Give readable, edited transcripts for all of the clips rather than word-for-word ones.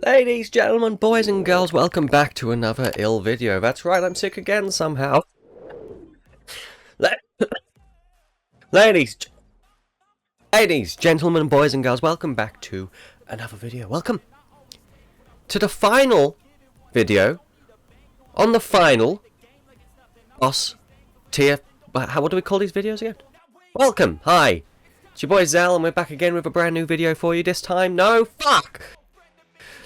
Ladies, gentlemen, boys and girls, welcome back to another ill video. That's right, I'm sick again somehow. Ladies, gentlemen, boys and girls, welcome back to another video. Welcome to the final video on the final boss tier. What do we call these videos again? Welcome, hi. It's your boy Zal, and we're back again with a brand new video for you this time. No, fuck!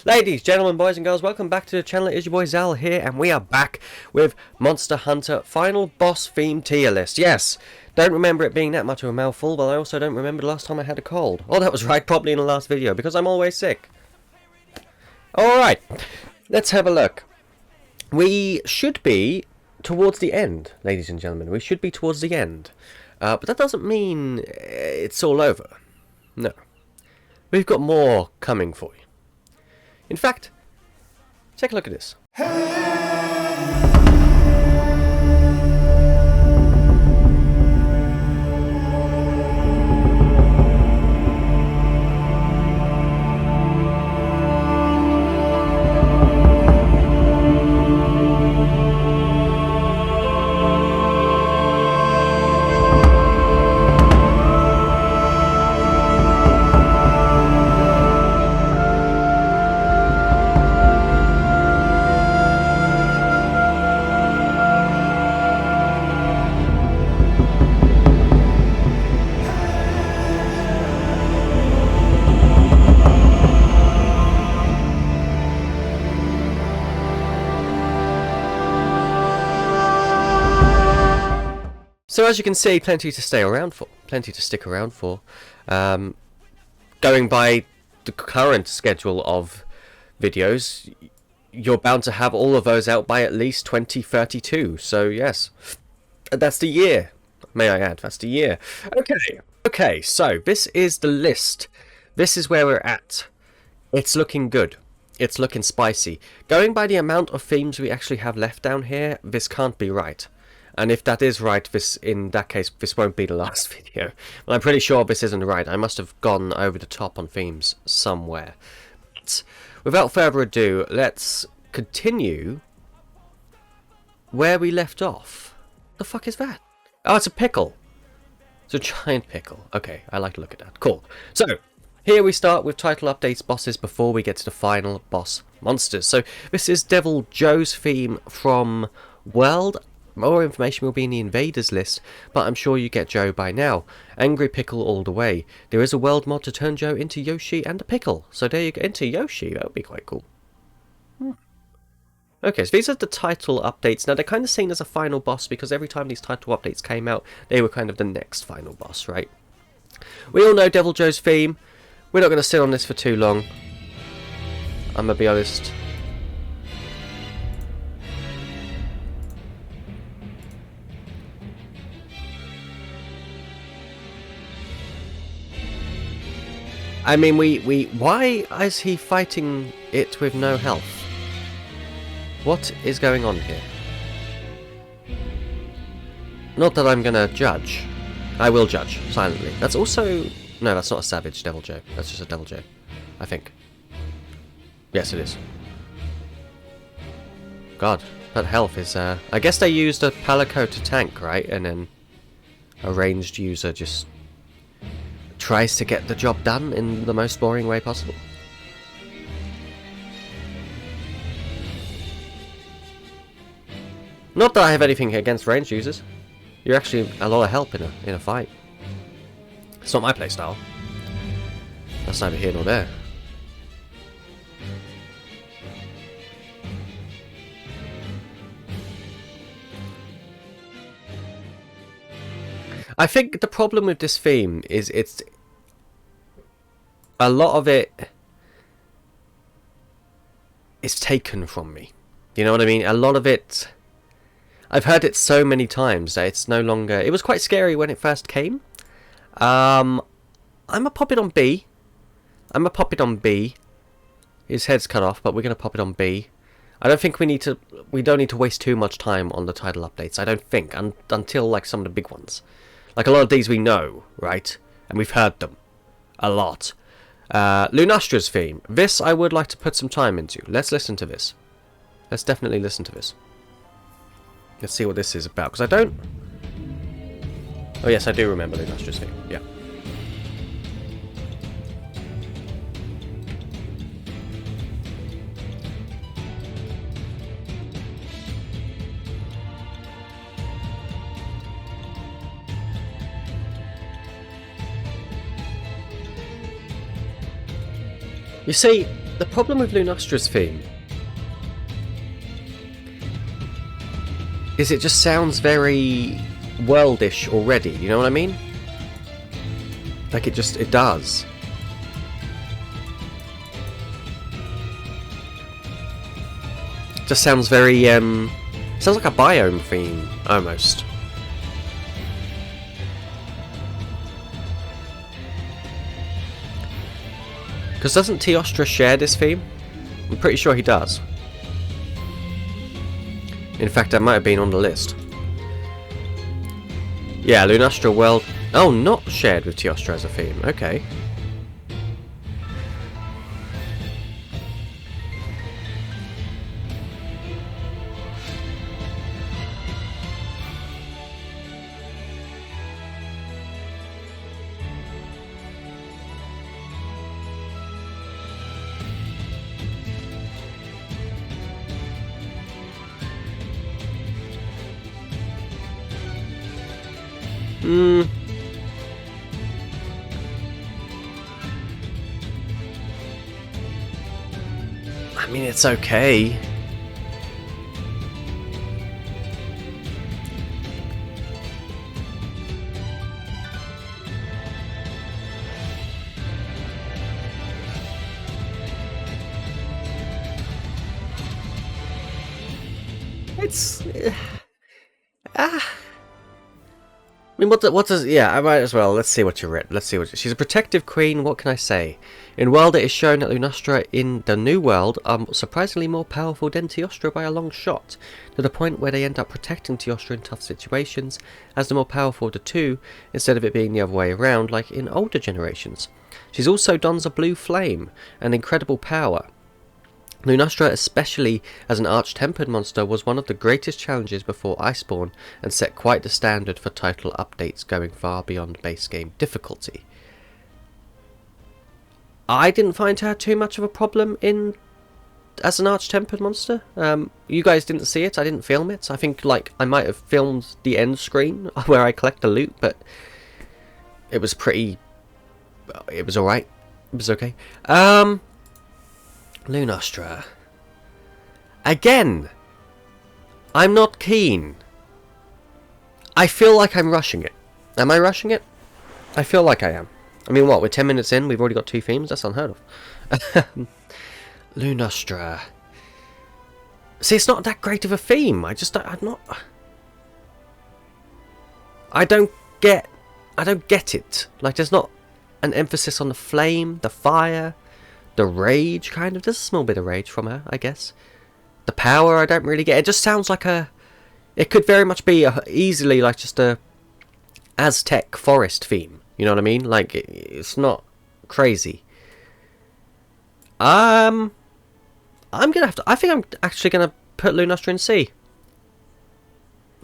Ladies, gentlemen, boys and girls, welcome back to the channel. It is your boy Zal here, and we are back with Monster Hunter Final Boss Theme Tier List. Yes, don't remember it being that much of a mouthful, but I also don't remember the last time I had a cold. Oh, that was right, probably in the last video, because I'm always sick. Alright, let's have a look. We should be towards the end, ladies and gentlemen. We should be towards the end. But that doesn't mean it's all over. No. We've got more coming for you. In fact, take a look at this. So as you can see, plenty to stay around for, plenty to stick around for. Going by the current schedule of videos, you're bound to have all of those out by at least 2032. So yes, that's the year. May I add, that's the year. Okay, so this is the list. This is where we're at. It's looking good. It's looking spicy. Going by the amount of themes we actually have left down here, this can't be right. And if that is right, in that case, this won't be the last video. Well, I'm pretty sure this isn't right. I must have gone over the top on themes somewhere. But without further ado, let's continue where we left off. The fuck is that? Oh, it's a pickle. It's a giant pickle. Okay, I like to look at that. Cool. So, here we start with title updates, bosses, before we get to the final boss monsters. So, this is Deviljho's theme from World. More information will be in the invaders list, but I'm sure you get Joe by now. Angry Pickle all the way. There is a world mod to turn Joe into Yoshi and a pickle. So there you go, into Yoshi. That would be quite cool. Okay, so these are the title updates. Now they're kind of seen as a final boss because every time these title updates came out, they were kind of the next final boss, right? We all know Deviljho's theme. We're not going to sit on this for too long. I'm going to be honest. I mean, why is he fighting it with no health? What is going on here? Not that I'm gonna judge. I will judge, silently. That's also... No, that's not a savage Deviljho. That's just a Deviljho, I think. Yes, it is. God, that health is, I guess they used a Palico to tank, right? And then a ranged user just tries to get the job done in the most boring way possible. Not that I have anything against ranged users. You're actually a lot of help in a fight. It's not my playstyle. That's neither here nor there. I think the problem with this theme is it's a lot of it is taken from me. You know what I mean? A lot of it, I've heard it so many times that it's no longer... It was quite scary when it first came. I'm gonna pop it on B. His head's cut off, but we're gonna pop it on B. I don't think we don't need to waste too much time on the title updates. I don't think, until like some of the big ones. Like a lot of these we know, right? And we've heard them a lot. Lunastra's theme. This I would like to put some time into. Let's listen to this. Let's definitely listen to this. Let's see what this is about, because I don't... Oh yes, I do remember Lunastra's theme, yeah. You see, the problem with Lunastra's theme is it just sounds very worldish already, you know what I mean? Like it does. It just sounds very, sounds like a biome theme, almost. Because doesn't Teostra share this theme? I'm pretty sure he does. In fact, that might have been on the list. Yeah, Lunastra World... Oh, not shared with Teostra as a theme. Okay. I mean, it's okay. It's... I mean, what does... Yeah, I might as well. Let's see what you read. Let's see what... She's a protective queen, what can I say? In World, it is shown that Lunastra in the New World are surprisingly more powerful than Teostra by a long shot, to the point where they end up protecting Teostra in tough situations, as the more powerful of the two, instead of it being the other way around, like in older generations. She's also dons a blue flame, and incredible power. Lunastra, especially as an arch-tempered monster, was one of the greatest challenges before Iceborne, and set quite the standard for title updates going far beyond base game difficulty. I didn't find her too much of a problem as an arch-tempered monster. You guys didn't see it, I didn't film it. I think I might have filmed the end screen where I collect the loot, but it was pretty... It was alright. It was okay. Lunastra. Again, I'm not keen. I feel like I'm rushing it. Am I rushing it? I feel like I am. I mean, what, we're 10 minutes in, we've already got 2 themes? That's unheard of. Lunastra. See, it's not that great of a theme. I'm not... I don't get it. Like, there's not an emphasis on the flame, the fire... The rage, kind of. There's a small bit of rage from her, I guess. The power, I don't really get. It just sounds like a... It could very much be easily like just a Aztec forest theme. You know what I mean? Like, it's not crazy. I'm gonna have to... I think I'm actually gonna put Lunastra in C.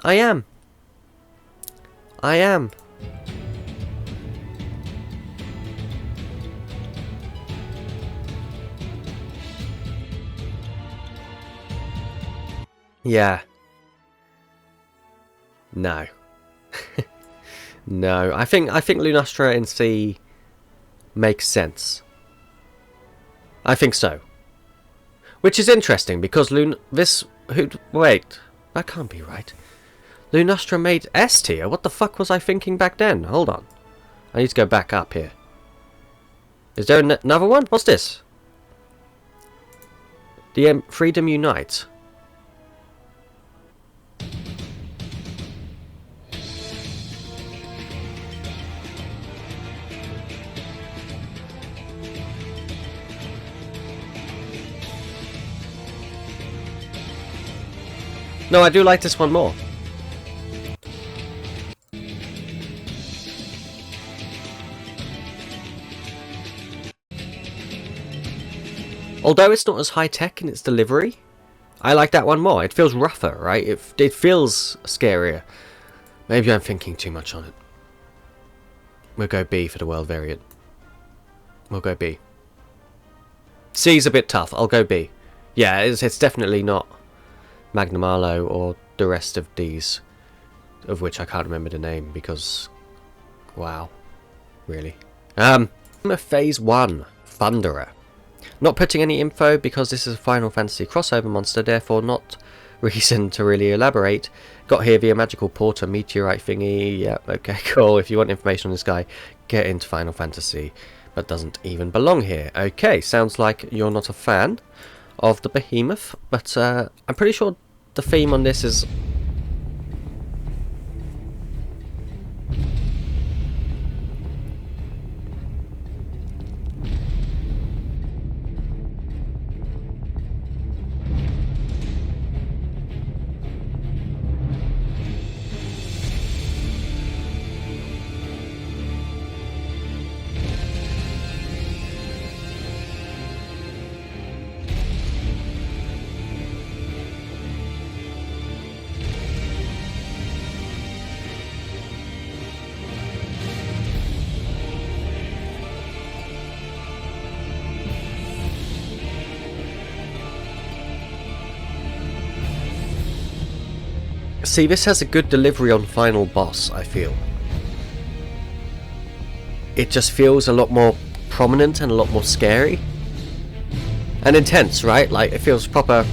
I am. Yeah. No. No. I think Lunastra in C makes sense. I think so. Which is interesting because wait, that can't be right. Lunastra made S tier. What the fuck was I thinking back then? Hold on. I need to go back up here. Is there another one? What's this? The Freedom Unite. No, I do like this one more. Although it's not as high-tech in its delivery, I like that one more. It feels rougher, right? It feels scarier. Maybe I'm thinking too much on it. We'll go B for the world variant. We'll go B. C's a bit tough. I'll go B. Yeah, it's definitely not Magnamalo or the rest of these, of which I can't remember the name because, wow, really. Phase 1, Thunderer. Not putting any info because this is a Final Fantasy crossover monster, therefore not reason to really elaborate. Got here via magical portal meteorite thingy. Yep, okay, cool. If you want information on this guy, get into Final Fantasy, but doesn't even belong here. Okay, sounds like you're not a fan of the Behemoth, but I'm pretty sure the theme on this is... See, this has a good delivery on final boss, I feel. It just feels a lot more prominent and a lot more scary. And intense, right? Like, it feels proper...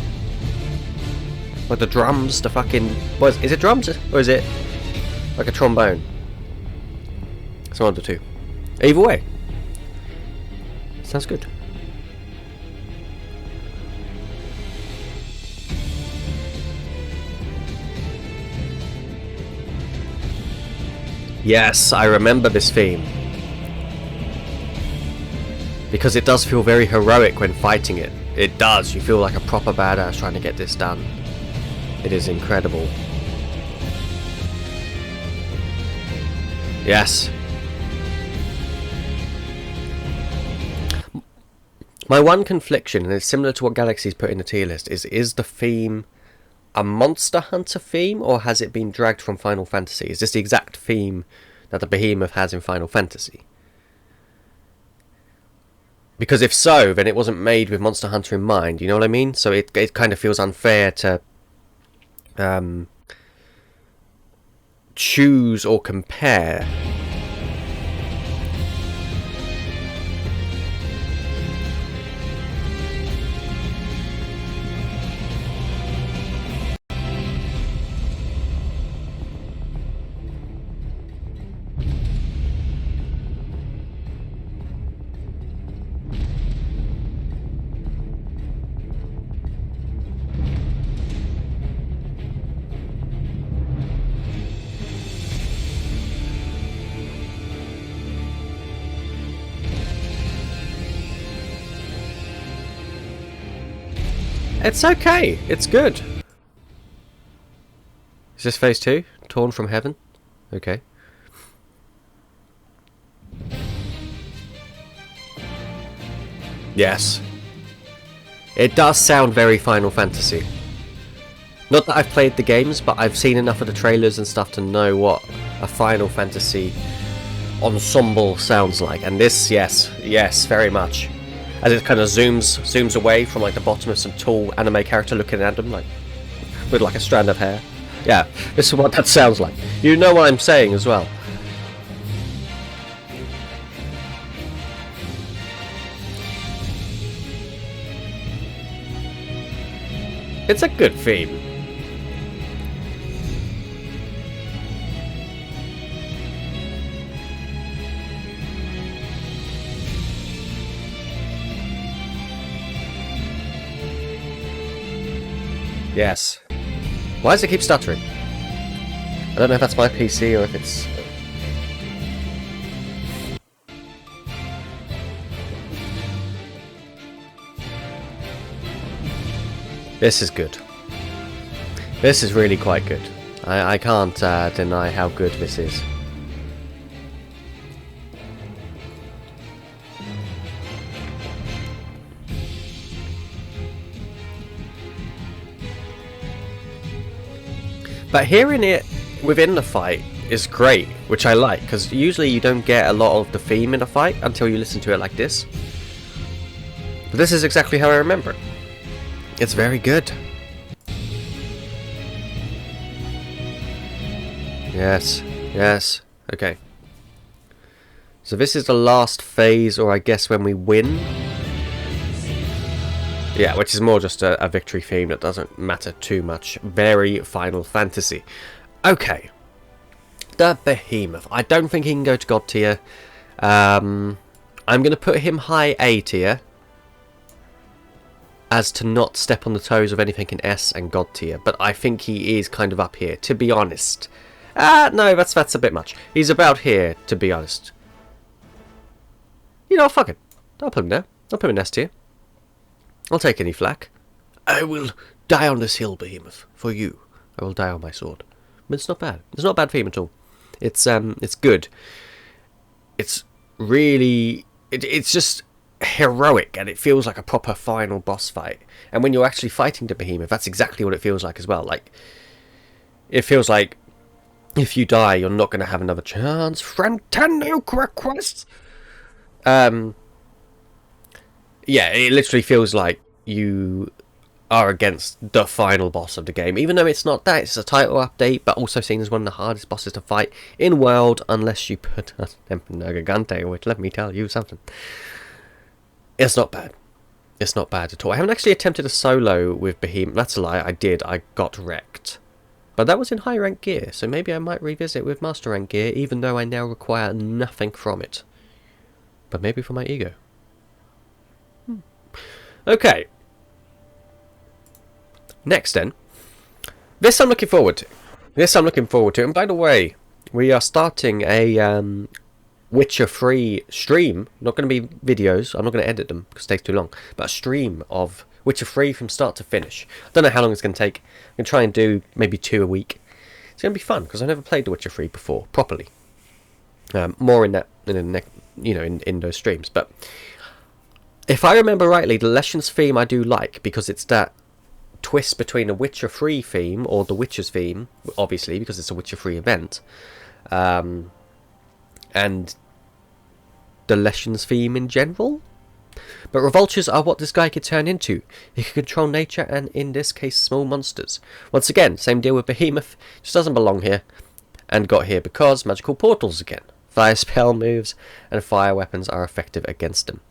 Like the drums, the fucking... What is it drums? Or is it like a trombone? It's one of the two. Either way. Sounds good. Yes, I remember this theme. Because it does feel very heroic when fighting it. It does. You feel like a proper badass trying to get this done. It is incredible. Yes. My one confliction, and it's similar to what Galaxy's put in the tier list, is the theme a Monster Hunter theme, or has it been dragged from Final Fantasy? Is this the exact theme that the Behemoth has in Final Fantasy? Because if so, then it wasn't made with Monster Hunter in mind, you know what I mean? So it kind of feels unfair to choose or compare. It's okay. It's good. Is this phase 2? Torn from Heaven? Okay. Yes. It does sound very Final Fantasy. Not that I've played the games, but I've seen enough of the trailers and stuff to know what a Final Fantasy ensemble sounds like. And this, yes, very much. As it kind of zooms away from like the bottom of some tall anime character looking at them, like with like a strand of hair. Yeah, this is what that sounds like. You know what I'm saying as well. It's a good theme. Yes. Why does it keep stuttering? I don't know if that's my PC or if it's... This is good. This is really quite good. I can't deny how good this is. But hearing it within the fight is great, which I like, because usually you don't get a lot of the theme in a fight until you listen to it like this. But this is exactly how I remember it. It's very good. Yes, yes, okay. So this is the last phase, or I guess when we win. Yeah, which is more just a victory theme that doesn't matter too much. Very Final Fantasy. Okay. The Behemoth. I don't think he can go to God tier. I'm going to put him high A tier, as to not step on the toes of anything in S and God tier. But I think he is kind of up here, to be honest. No, that's a bit much. He's about here, to be honest. You know, fuck it. I'll put him there. I'll put him in S tier. I'll take any flack. I will die on this hill, Behemoth. For you. I will die on my sword. But it's not bad. It's not a bad theme at all. It's good. It's really... It's just heroic, and it feels like a proper final boss fight. And when you're actually fighting the Behemoth, that's exactly what it feels like as well. Like, it feels like if you die, you're not going to have another chance. Friend, 10 new requests! Yeah, it literally feels like you are against the final boss of the game. Even though it's not that, it's a title update, but also seen as one of the hardest bosses to fight in world, unless you put an Emperor Gigante, which, let me tell you something. It's not bad. It's not bad at all. I haven't actually attempted a solo with Behemoth. That's a lie, I did. I got wrecked. But that was in high rank gear, so maybe I might revisit with master rank gear, even though I now require nothing from it. But maybe for my ego. Okay. Next then. This I'm looking forward to. And by the way, we are starting a Witcher 3 stream. Not going to be videos. I'm not going to edit them because it takes too long. But a stream of Witcher 3 from start to finish. I don't know how long it's going to take. I'm going to try and do maybe 2 a week. It's going to be fun because I've never played The Witcher 3 before properly. More in that, in those streams. But if I remember rightly, the Leshen's theme I do like, because it's that twist between a Witcher 3 theme, or the Witcher's theme, obviously, because it's a Witcher 3 event, and the Leshen's theme in general. But Revoltures are what this guy could turn into. He can control nature, and in this case, small monsters. Once again, same deal with Behemoth, just doesn't belong here, and got here because magical portals again. Fire spell moves and fire weapons are effective against them.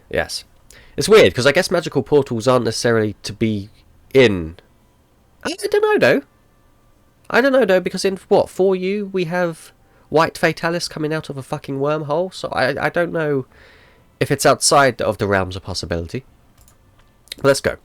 Yes. It's weird, because I guess magical portals aren't necessarily to be in. I don't know, though. Because in, 4U, we have White Fatalis coming out of a fucking wormhole. So I don't know if it's outside of the realms of possibility. But let's go.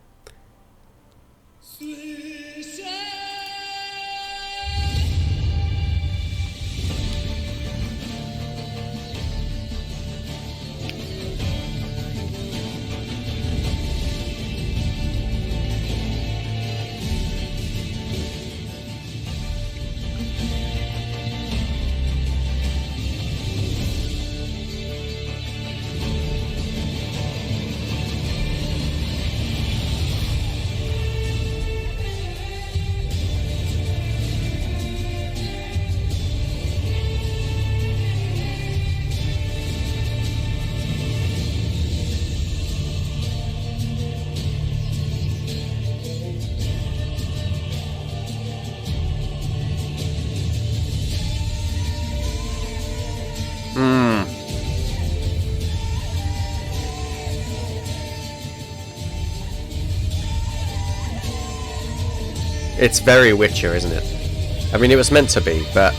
It's very Witcher, isn't it? I mean, it was meant to be, but...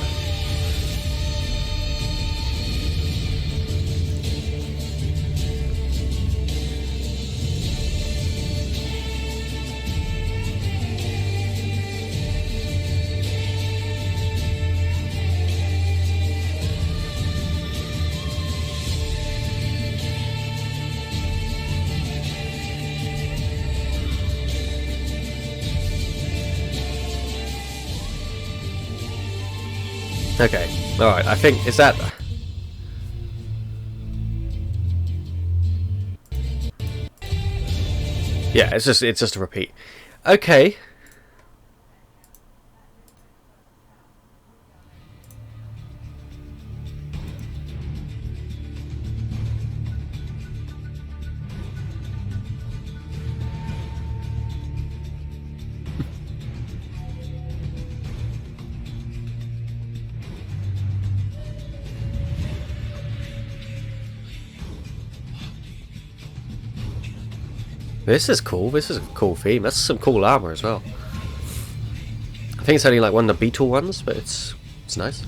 Okay, alright, I think, is that... Yeah, it's just a repeat. Okay. This is cool. This is a cool theme. That's some cool armor as well. I think it's only like one of the beetle ones, but it's nice.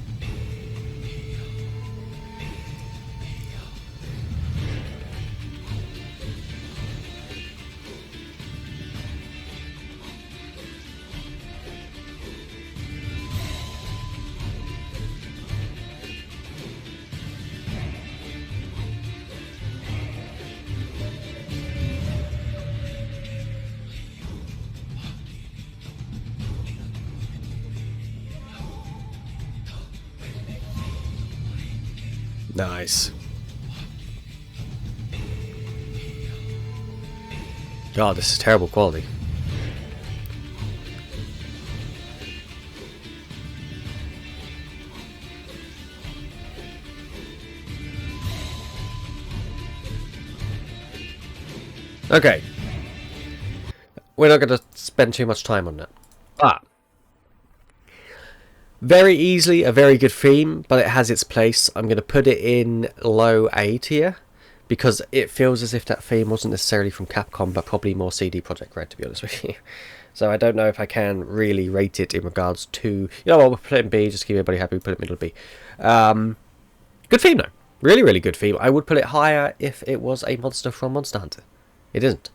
Nice. God, this is terrible quality. Okay. We're not going to spend too much time on that. But very easily a very good theme, but it has its place. I'm going to put it in low A tier because it feels as if that theme wasn't necessarily from Capcom, but probably more CD Projekt Red, to be honest with you. So I don't know if I can really rate it in regards to... You know what, we'll put it in B, just to keep everybody happy, we'll put it in middle B. Good theme though. Really, really good theme. I would put it higher if it was a monster from Monster Hunter. It isn't.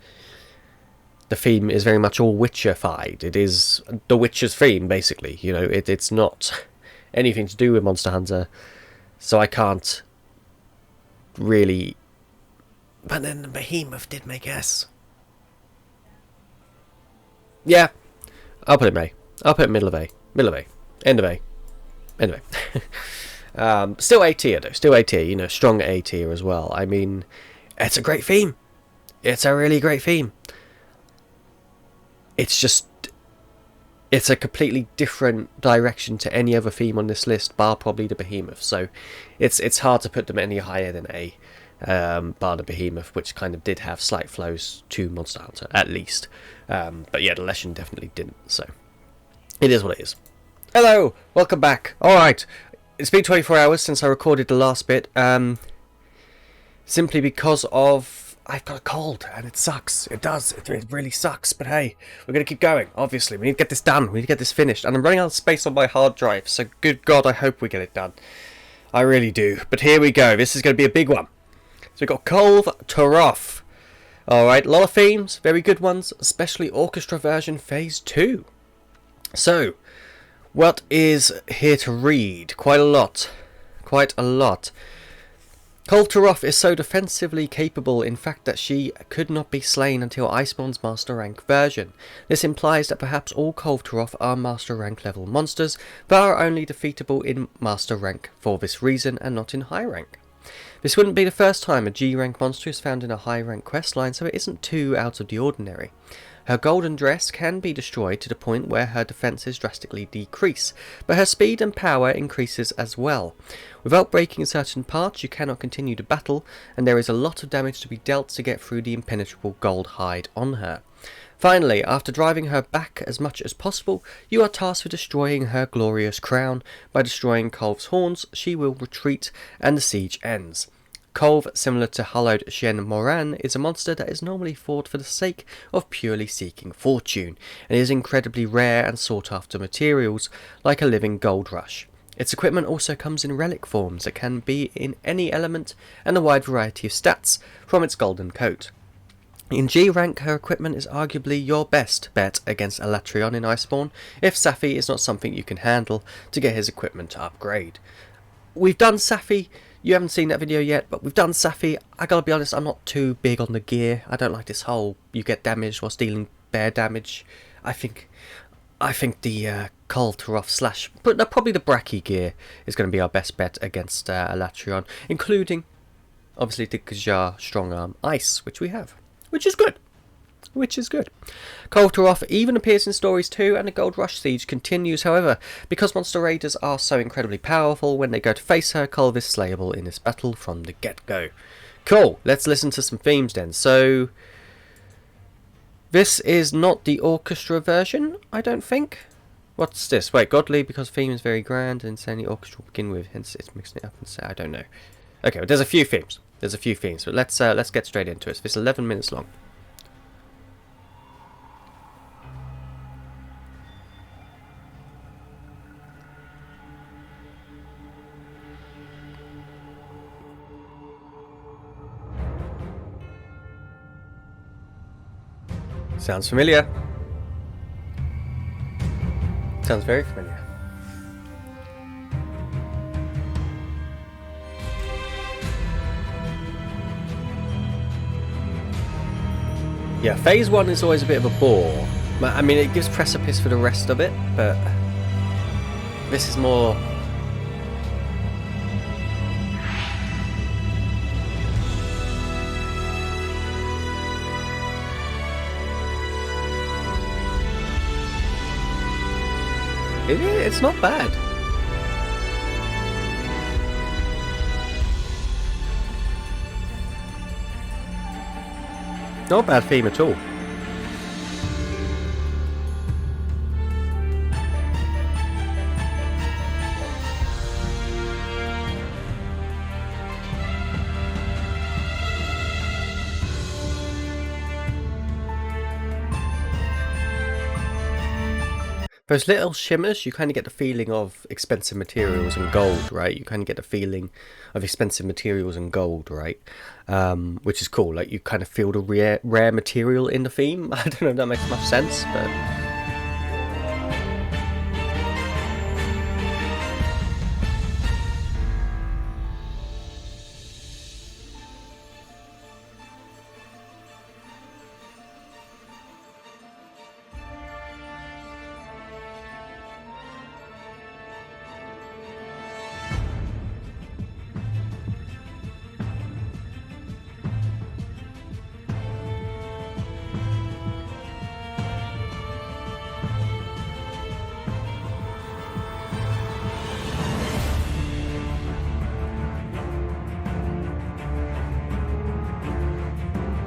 The theme is very much all Witcher-fied. It is the Witcher's theme, basically. You know, it's not anything to do with Monster Hunter, so I can't really... But then the Behemoth did make S. Yeah, I'll put it in A. I'll put it in middle of A. Middle of A. End of A. End of A. Still A tier, though. Still A tier, you know, strong A tier as well. I mean, it's a great theme. It's a really great theme. It's just, it's a completely different direction to any other theme on this list, bar probably the Behemoth. So it's hard to put them any higher than A, bar the Behemoth, which kind of did have slight flows to Monster Hunter, at least. But yeah, the Leshen definitely didn't, so it is what it is. Hello, welcome back. Alright, it's been 24 hours since I recorded the last bit, simply because of... I've got a cold, and it sucks. It does. It really sucks. But hey, we're going to keep going, obviously. We need to get this done. We need to get this finished. And I'm running out of space on my hard drive, so good God, I hope we get it done. I really do. But here we go. This is going to be a big one. So we've got Kulve Taroth. Alright, a lot of themes. Very good ones, especially Orchestra version Phase 2. So, what is here to read? Quite a lot. Quite a lot. Kulve Taroth is so defensively capable, in fact, that she could not be slain until Iceborne's Master Rank version. This implies that perhaps all Kulve Taroth are Master Rank level monsters, but are only defeatable in Master Rank for this reason and not in High Rank. This wouldn't be the first time a G rank monster is found in a High Rank questline, so it isn't too out of the ordinary. Her golden dress can be destroyed to the point where her defences drastically decrease, but her speed and power increases as well. Without breaking certain parts, you cannot continue the battle, and there is a lot of damage to be dealt to get through the impenetrable gold hide on her. Finally, after driving her back as much as possible, you are tasked with destroying her glorious crown. By destroying Kulve's horns, she will retreat, and the siege ends. Kulve, similar to hallowed Shen Moran, is a monster that is normally fought for the sake of purely seeking fortune, and is incredibly rare and sought after materials, like a living gold rush. Its equipment also comes in relic forms that can be in any element and a wide variety of stats from its golden coat. In G rank, her equipment is arguably your best bet against Alatreon in Iceborne, if Safi is not something you can handle to get his equipment to upgrade. We've done Safi. You haven't seen that video yet, but we've done Safi. I gotta be honest, I'm not too big on the gear. I don't like this whole you get damaged whilst dealing bear damage. I think the Kulve Taroth / but probably the Brachy gear is going to be our best bet against Alatreon, including obviously the Gajar Strong Arm Ice, which we have, which is good. Kulve Taroth even appears in Stories 2, and the Gold Rush Siege continues. However, because monster raiders are so incredibly powerful, when they go to face her, Kulve is slayable in this battle from the get-go. Cool, let's listen to some themes then. So, this is not the orchestra version, I don't think. What's this? Wait, godly because theme is very grand and insanely orchestral to begin with, hence it's mixing it up and say, I don't know. Okay, well, there's a few themes, but let's get straight into it. So it's 11 minutes long. Sounds familiar. Sounds very familiar. Yeah, phase 1 is always a bit of a bore. I mean, it gives precipice for the rest of it, but this is more... It's not bad. Not a bad theme at all. Those little shimmers, you kind of get the feeling of expensive materials and gold, right? You kind of get the feeling of expensive materials and gold, right? Which is cool. Like, you kind of feel the rare material in the theme. I don't know if that makes much sense, but...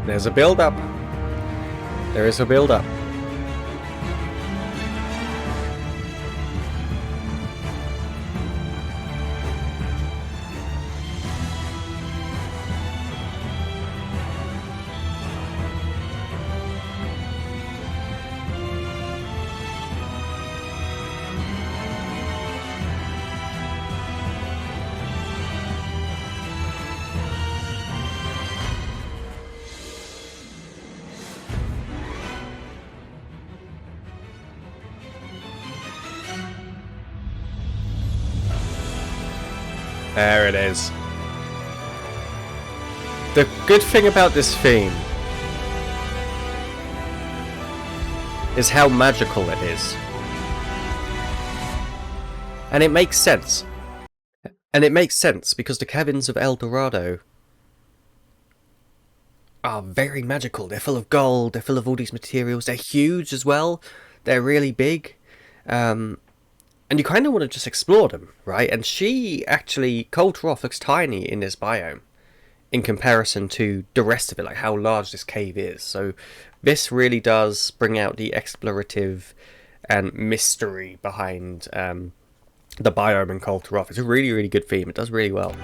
There's a build-up. There is a build-up. There it is. The good thing about this theme is how magical it is. And it makes sense. And it makes sense because the caverns of El Dorado are very magical. They're full of gold, they're full of all these materials, they're huge as well. They're really big. And you kind of want to just explore them, right? And she actually, Kulve Taroth looks tiny in this biome in comparison to the rest of it, like how large this cave is. So this really does bring out the explorative and mystery behind the biome in Kulve Taroth. It's a really, really good theme. It does really well.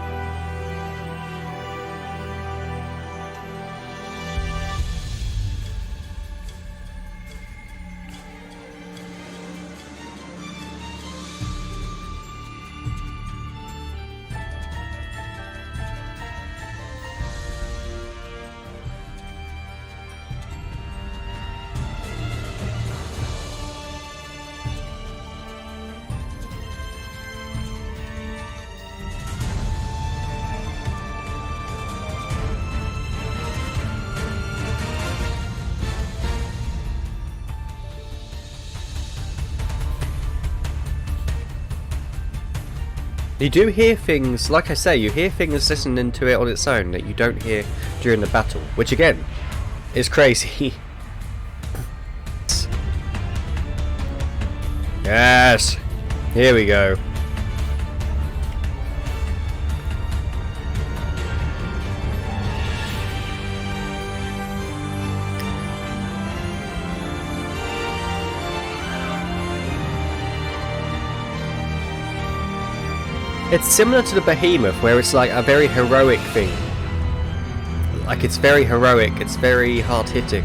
You do hear things, like I say, you hear things listening to it on its own that you don't hear during the battle, which again, is crazy. Yes! Here we go. It's similar to the Behemoth, where it's like a very heroic thing. Like, it's very heroic, it's very hard-hitting.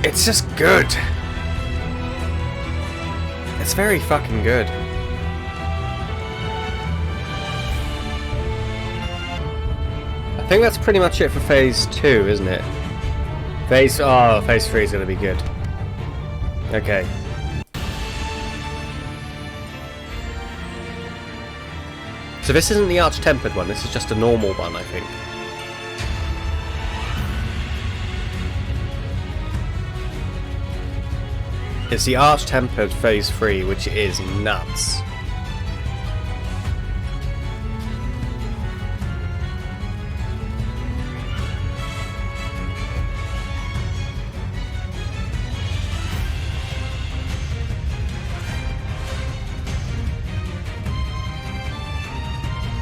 It's just good. It's very fucking good. I think that's pretty much it for Phase 2, isn't it? Phase 3 is going to be good. Okay. So this isn't the Arch-Tempered one, this is just a normal one, I think. It's the Arch-Tempered Phase 3, which is nuts.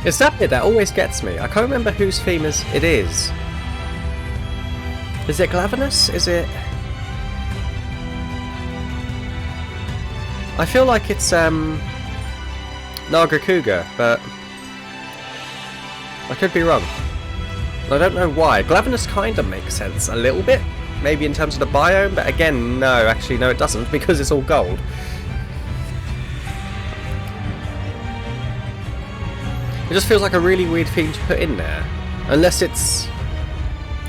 It's that bit that always gets me. I can't remember whose theme it is. Is it Glavenus? Is it... I feel like it's Naga, but I could be wrong. I don't know why. Glavenus kind of makes sense a little bit, maybe in terms of the biome, but again, no, actually no it doesn't, because it's all gold. It just feels like a really weird theme to put in there. Unless it's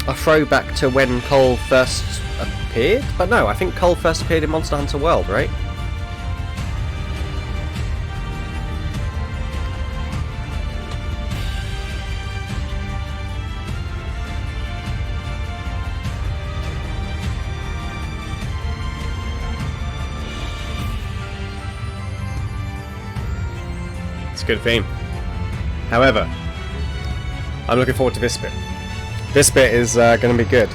a throwback to when Cole first appeared? But no, I think Cole first appeared in Monster Hunter World, right? It's a good theme. However, I'm looking forward to this bit. This bit is going to be good.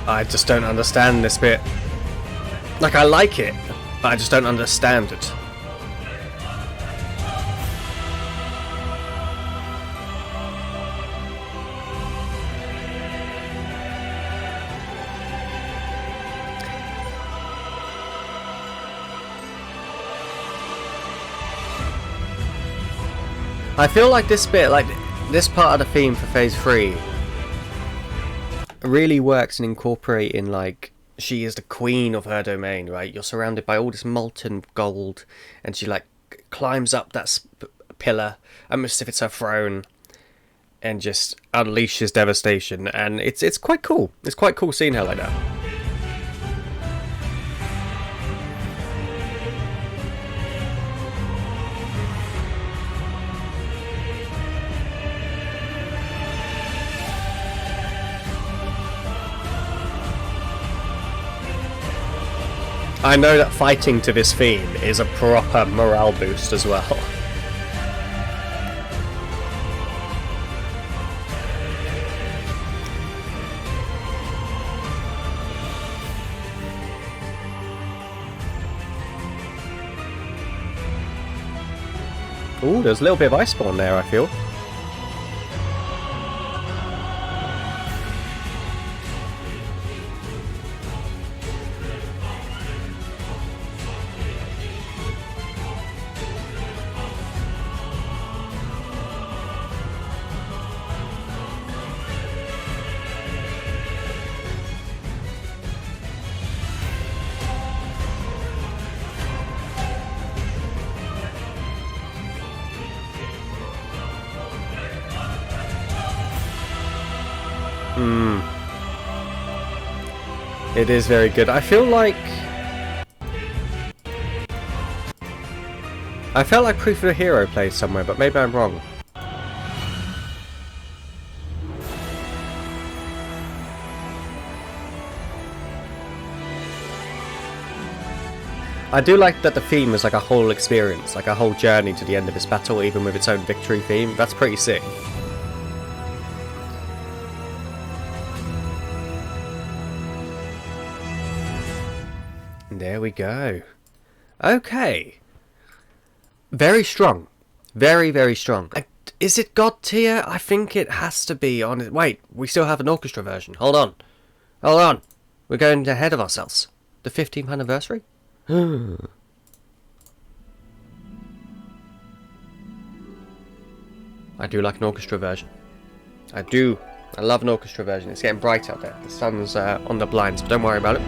I just don't understand this bit. Like, I like it, but I just don't understand it. I feel like this bit, like this part of the theme for Phase 3 really works in incorporating, like, she is the queen of her domain, right? You're surrounded by all this molten gold, and she, like, climbs up that pillar, almost as if it's her throne, and just unleashes devastation, and it's quite cool. It's quite cool seeing her like that. I know that fighting to this theme is a proper morale boost as well. Ooh, there's a little bit of Iceborne there, I feel. It is very good. I feel like... I felt like Proof of the Hero plays somewhere, but maybe I'm wrong. I do like that the theme is like a whole experience, like a whole journey to the end of this battle, even with its own victory theme. That's pretty sick. There we go. Okay. Very strong. Very, very strong. Is it God tier? I think it has to be on it. Wait, we still have an orchestra version. Hold on. Hold on. We're going ahead of ourselves. The 15th anniversary? I do like an orchestra version. I do. I love an orchestra version. It's getting bright out there. The sun's on the blinds, but don't worry about it.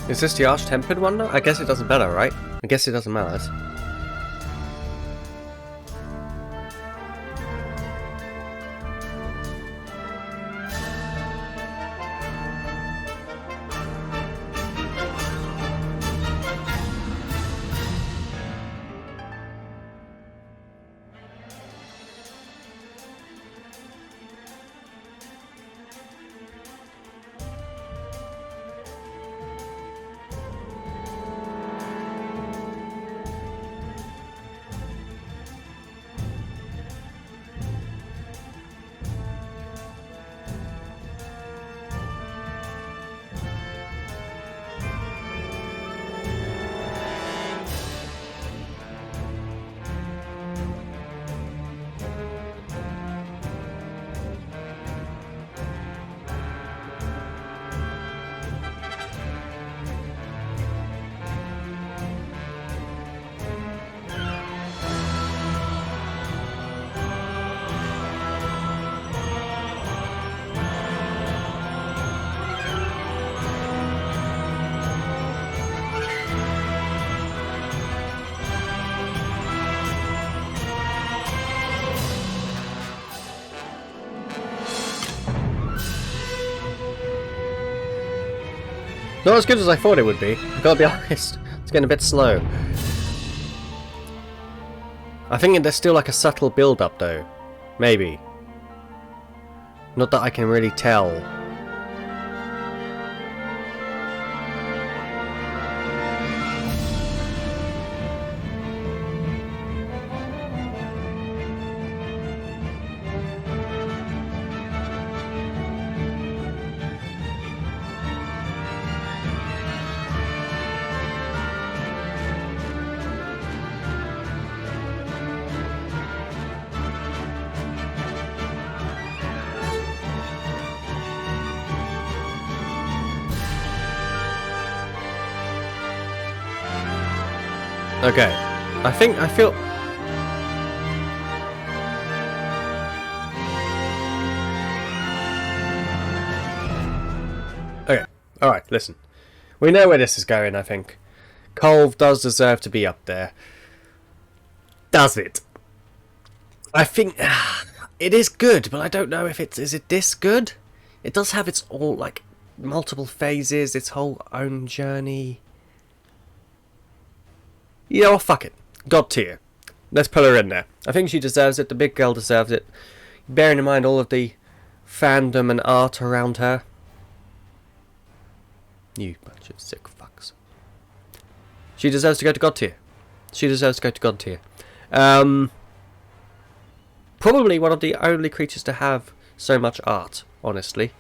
Is this the Arch-Tempered one now? I guess it doesn't matter, right? I guess it doesn't matter. Not as good as I thought it would be, I've got to be honest. It's getting a bit slow. I think there's still like a subtle build-up though. Maybe. Not that I can really tell. Okay, I feel... Okay, alright, listen. We know where this is going, I think. Kulve does deserve to be up there. Does it? I think... it is good, but I don't know if it's... Is it this good? It does have its all, like, multiple phases, its whole own journey... You know what, fuck it. God tier. Let's put her in there. I think she deserves it. The big girl deserves it. Bearing in mind all of the fandom and art around her. You bunch of sick fucks. She deserves to go to God tier. She deserves to go to God tier. Probably one of the only creatures to have so much art, honestly.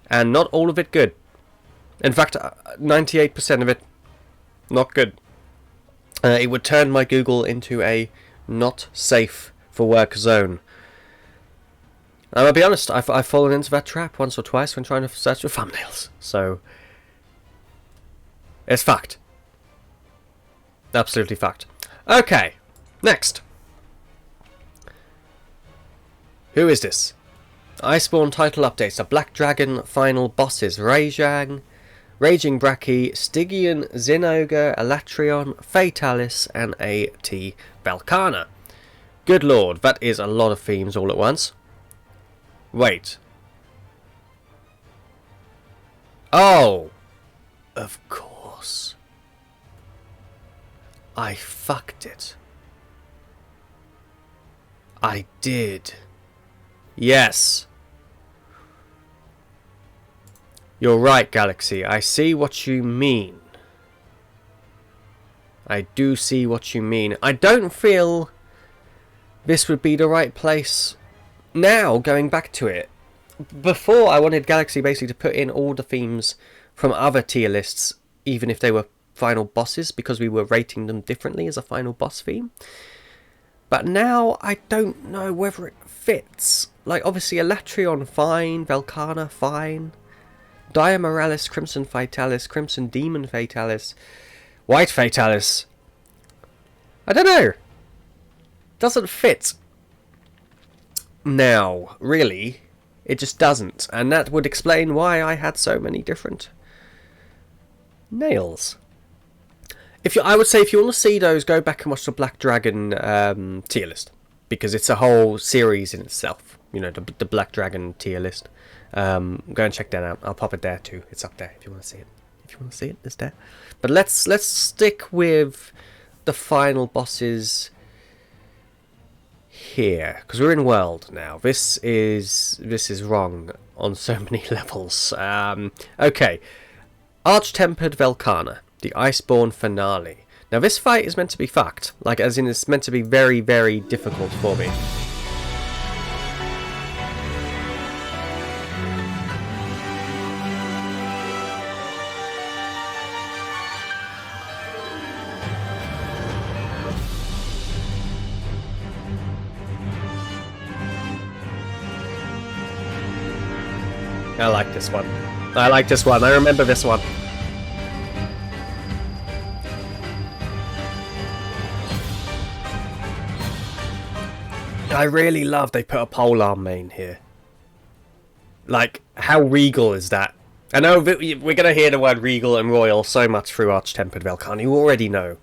And not all of it good. In fact, 98% of it not good. It would turn my Google into a not safe for work zone. And I'll be honest, I've fallen into that trap once or twice when trying to search for thumbnails. So, it's fucked. Absolutely fucked. Okay, next. Who is this? Iceborne title updates. A Black Dragon final bosses. Rajang, Raging Brachy, Stygian, Zinogre, Alatreon, Fatalis, and A.T. Velkhana. Good lord, that is a lot of themes all at once. Wait. Oh! Of course. I fucked it. I did. Yes. You're right, Galaxy. I see what you mean. I do see what you mean. I don't feel this would be the right place now, going back to it, before I wanted Galaxy basically to put in all the themes from other tier lists, even if they were final bosses, because we were rating them differently as a final boss theme. But now I don't know whether it fits. Like, obviously, Alatreon, fine. Velkhana, fine. Diamoralis, Crimson Fatalis, Crimson Demon Fatalis, White Fatalis. I don't know. Doesn't fit. Now, really, it just doesn't. And that would explain why I had so many different nails. I would say if you want to see those, go back and watch the Black Dragon tier list, because it's a whole series in itself. You know, the Black Dragon tier list. Go and check that out. I'll pop it there too. It's up there if you want to see it. If you want to see it, it's there. But let's stick with the final bosses here, because we're in world now. This is wrong on so many levels. Okay, Arch-Tempered Velkhana, the Iceborne finale. Now this fight is meant to be fucked, like as in it's meant to be very, very difficult for me. I like this one. I like this one. I remember this one. I really love they put a polearm main here. Like, how regal is that? I know we're going to hear the word regal and royal so much through Arch-Tempered Velkhana, you already know.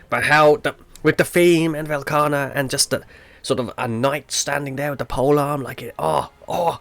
But how, with the theme and Velkhana and just the sort of a knight standing there with the polearm, like it, oh. Oh.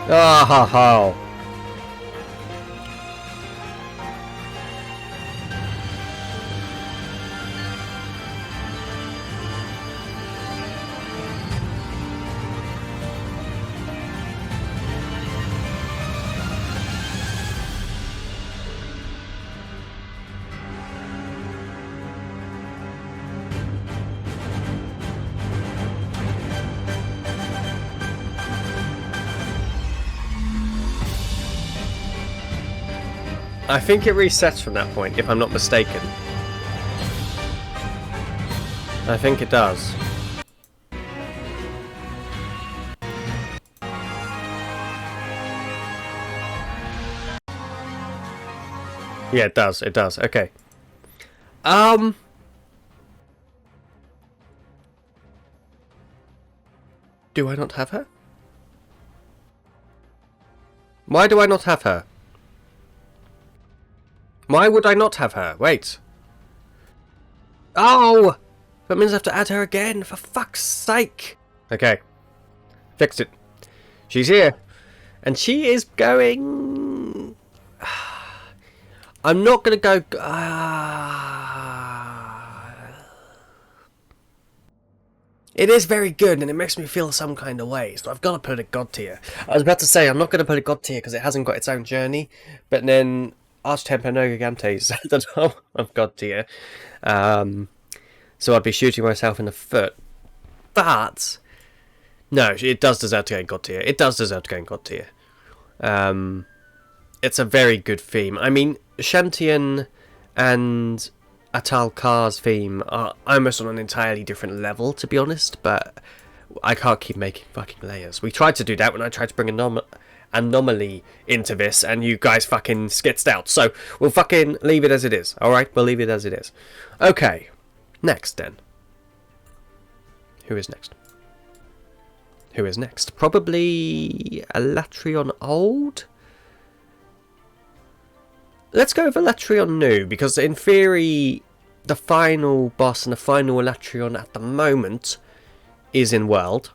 Oh, ho, ho. I think it resets from that point, if I'm not mistaken. I think it does. Yeah, it does. It does. Okay. Do I not have her? Why do I not have her? Why would I not have her? Wait. Oh! That means I have to add her again, for fuck's sake. Okay. Fixed it. She's here. And she is going... I'm not going to go... It is very good, and it makes me feel some kind of way, so I've got to put it God tier. I was about to say, I'm not going to put it God tier because it hasn't got its own journey, but then Arch-Tempered no Gigantes at the top of God tier. So I'd be shooting myself in the foot. But, no, it does deserve to go in God tier. It does deserve to go in God tier. It's a very good theme. I mean, Shantian and Atal Kar's theme are almost on an entirely different level, to be honest, but I can't keep making fucking layers. We tried to do that when I tried to bring Anomaly into this, and you guys fucking skitzed out. So we'll fucking leave it as it is. Alright, we'll leave it as it is. Okay, next then. Who is next? Who is next? Probably Alatreon Old? Let's go with Alatreon New, because in theory, the final boss and the final Alatreon at the moment is in World.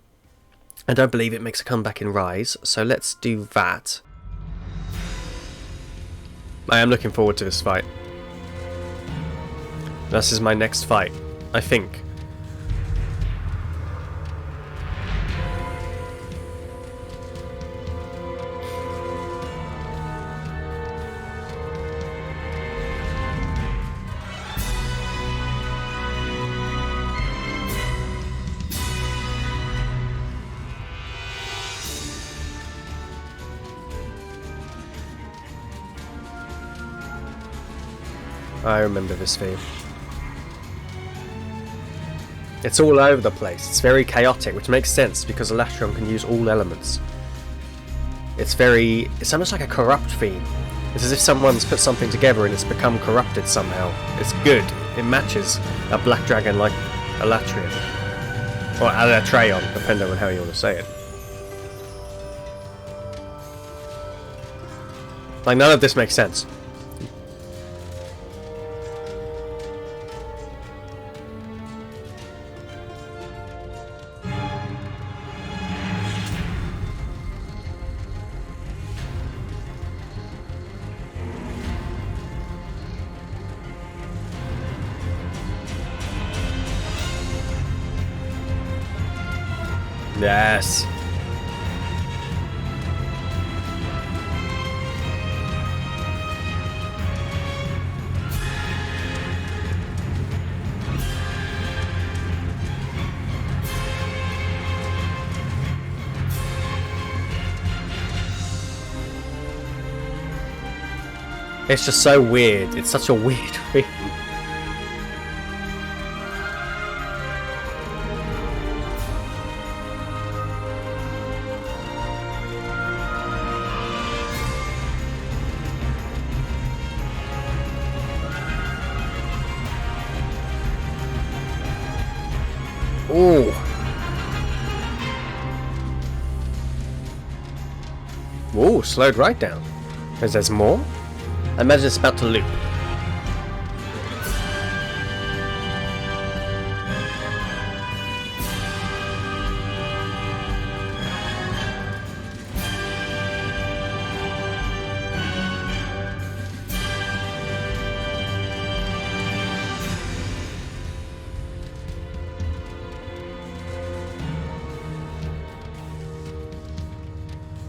I don't believe it makes a comeback in Rise, so let's do that. I am looking forward to this fight. This is my next fight, I think. I remember this theme. It's all over the place. It's very chaotic, which makes sense because Alatreon can use all elements. It's almost like a corrupt theme. It's as if someone's put something together and it's become corrupted somehow. It's good. It matches a black dragon like Alatreon. Or Alatreon, depending on how you want to say it. Like, none of this makes sense. Yes. It's just so weird. It's such a weird thing. Ooh. Ooh, slowed right down. Because there's more? I imagine it's about to loop.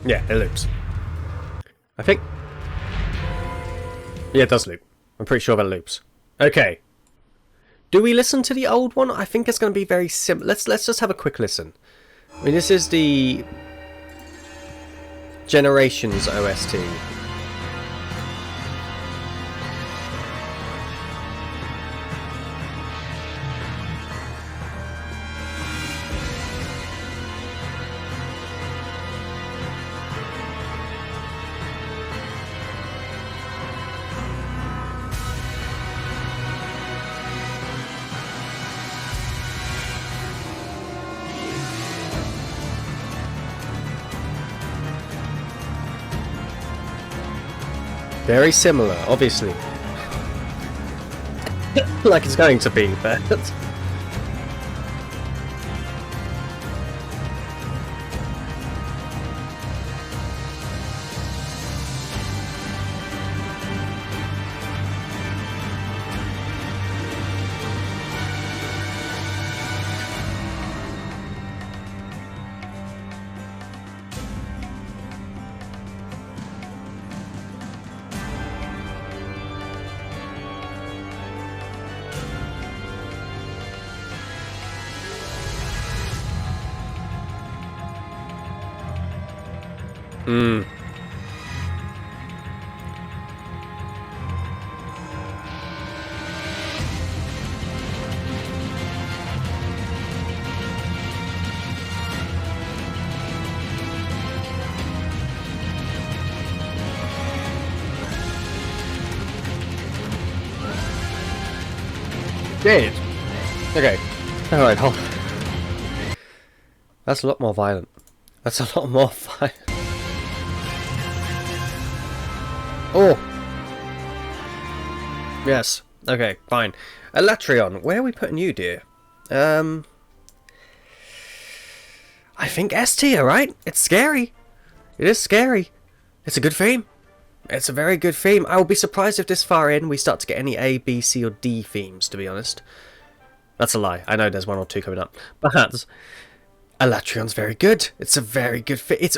Yeah, it loops. I think... Yeah, it does loop. I'm pretty sure that loops. Okay. Do we listen to the old one? I think it's going to be very simple. Let's just have a quick listen. I mean, this is the Generations OST. Very similar, obviously. Like it's going to be, but... did. Okay. Alright, hold on. That's a lot more violent. That's a lot more violent. Oh! Yes. Okay, fine. Alatreon, where are we putting you, dear? I think S tier, right? It's scary. It is scary. It's a good theme. It's a very good theme. I will be surprised if this far in we start to get any A, B, C, or D themes, to be honest. That's a lie. I know there's 1 or 2 coming up. But Alatreon's very good. It's a very good fit.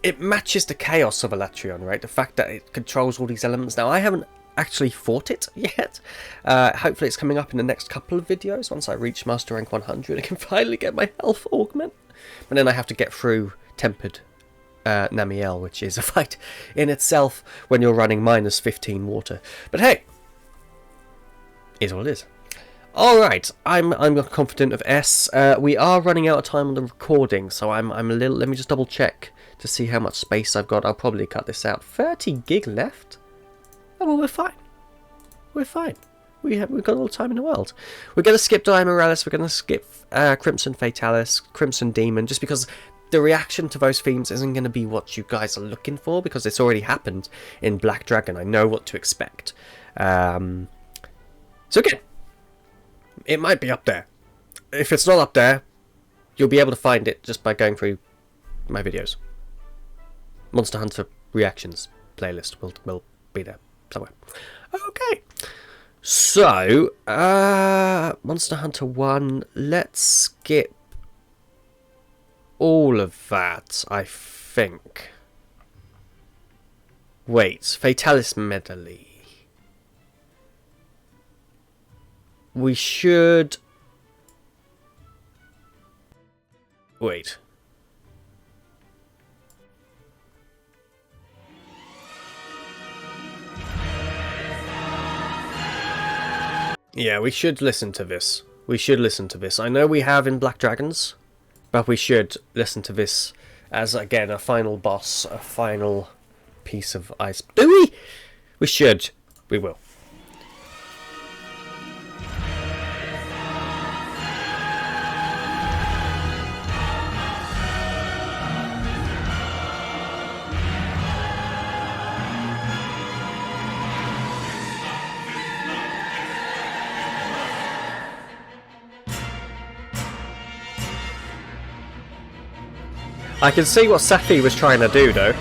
It matches the chaos of Alatreon, right? The fact that it controls all these elements. Now, I haven't actually fought it yet. Hopefully it's coming up in the next couple of videos. Once I reach Master Rank 100, I can finally get my health augment. But then I have to get through Tempered Namiel, which is a fight in itself when you're running -15 water. But hey, is what it is. Alright, I'm confident of S. We are running out of time on the recording, so I'm a little... Let me just double check to see how much space I've got. I'll probably cut this out. 30 gig left? Oh, well, we're fine. We're fine. We've got all the time in the world. We're going to skip Diamorales, we're going to skip Crimson Fatalis, Crimson Demon, just because the reaction to those themes isn't going to be what you guys are looking for, because it's already happened in Black Dragon. I know what to expect. So again, it might be up there. If it's not up there, you'll be able to find it just by going through my videos. Monster Hunter Reactions playlist will be there somewhere. Okay. So, Monster Hunter 1, let's skip all of that, I think. Wait, Fatalis Medley. We should... Wait. Yeah, we should listen to this. We should listen to this. I know we have in Black Dragons, but we should listen to this as, again, a final boss, a final piece of ice. Do we? We should. We will. I can see what Safi was trying to do, though.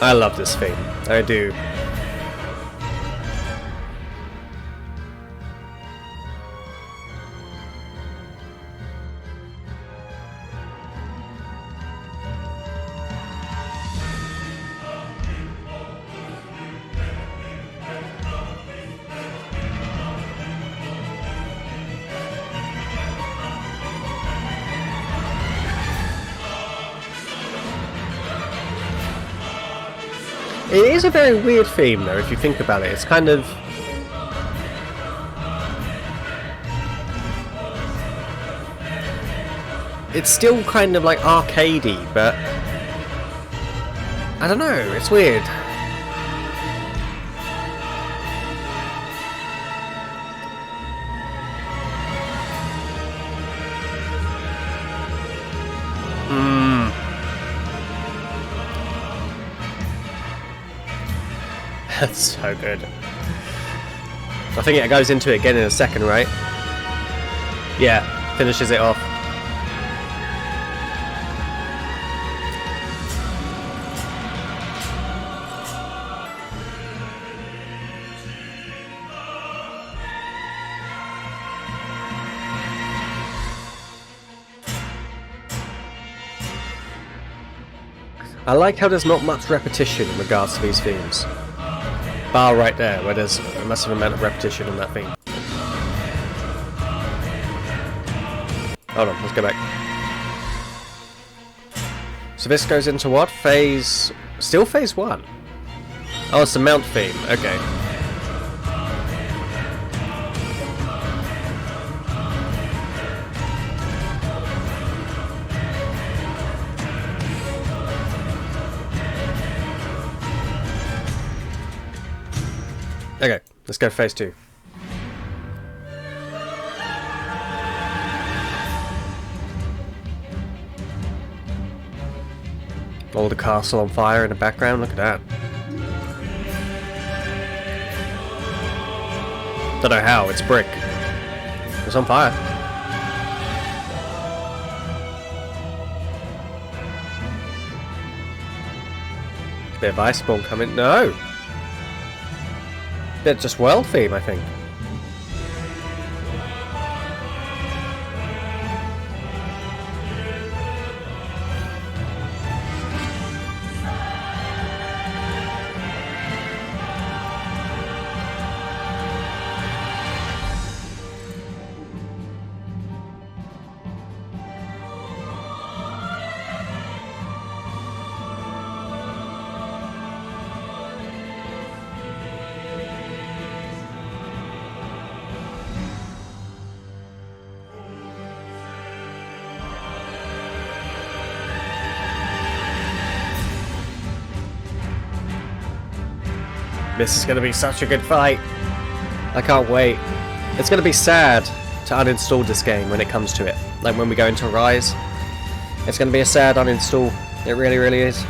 I love this theme. I do. It is a very weird theme, though, if you think about it. It's kind of... It's still kind of like arcadey, but... I don't know, it's weird. That's so good. I think it goes into it again in a second, right? Yeah, finishes it off. I like how there's not much repetition in regards to these themes. Bar right there, where there's a massive amount of repetition in that theme. Hold on, let's go back. So this goes into what? Phase... Still phase 1? Oh, it's the mount theme, okay. Okay, let's go phase 2. All the castle on fire in the background, look at that. Don't know how, it's brick. It's on fire. Bit of ice spawn coming. No! Bit just world theme, I think. This is going to be such a good fight. I can't wait. It's going to be sad to uninstall this game when it comes to it. Like when we go into Rise. It's going to be a sad uninstall. It really, really is.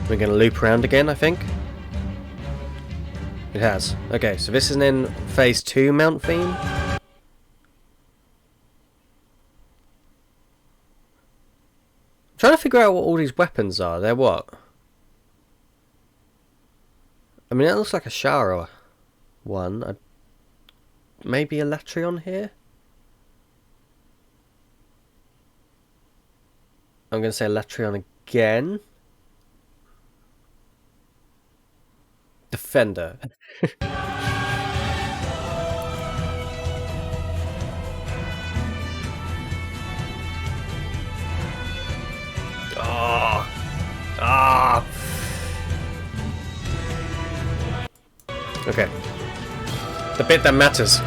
We're going to loop around again, I think. It has. Okay, so this is in phase 2 mount theme. I'm trying to figure out what all these weapons are. They're what? I mean, that looks like a Shara one. Maybe Alatreon here? I'm going to say Alatreon again. Defender. Oh. Ah. Okay. The bit that matters.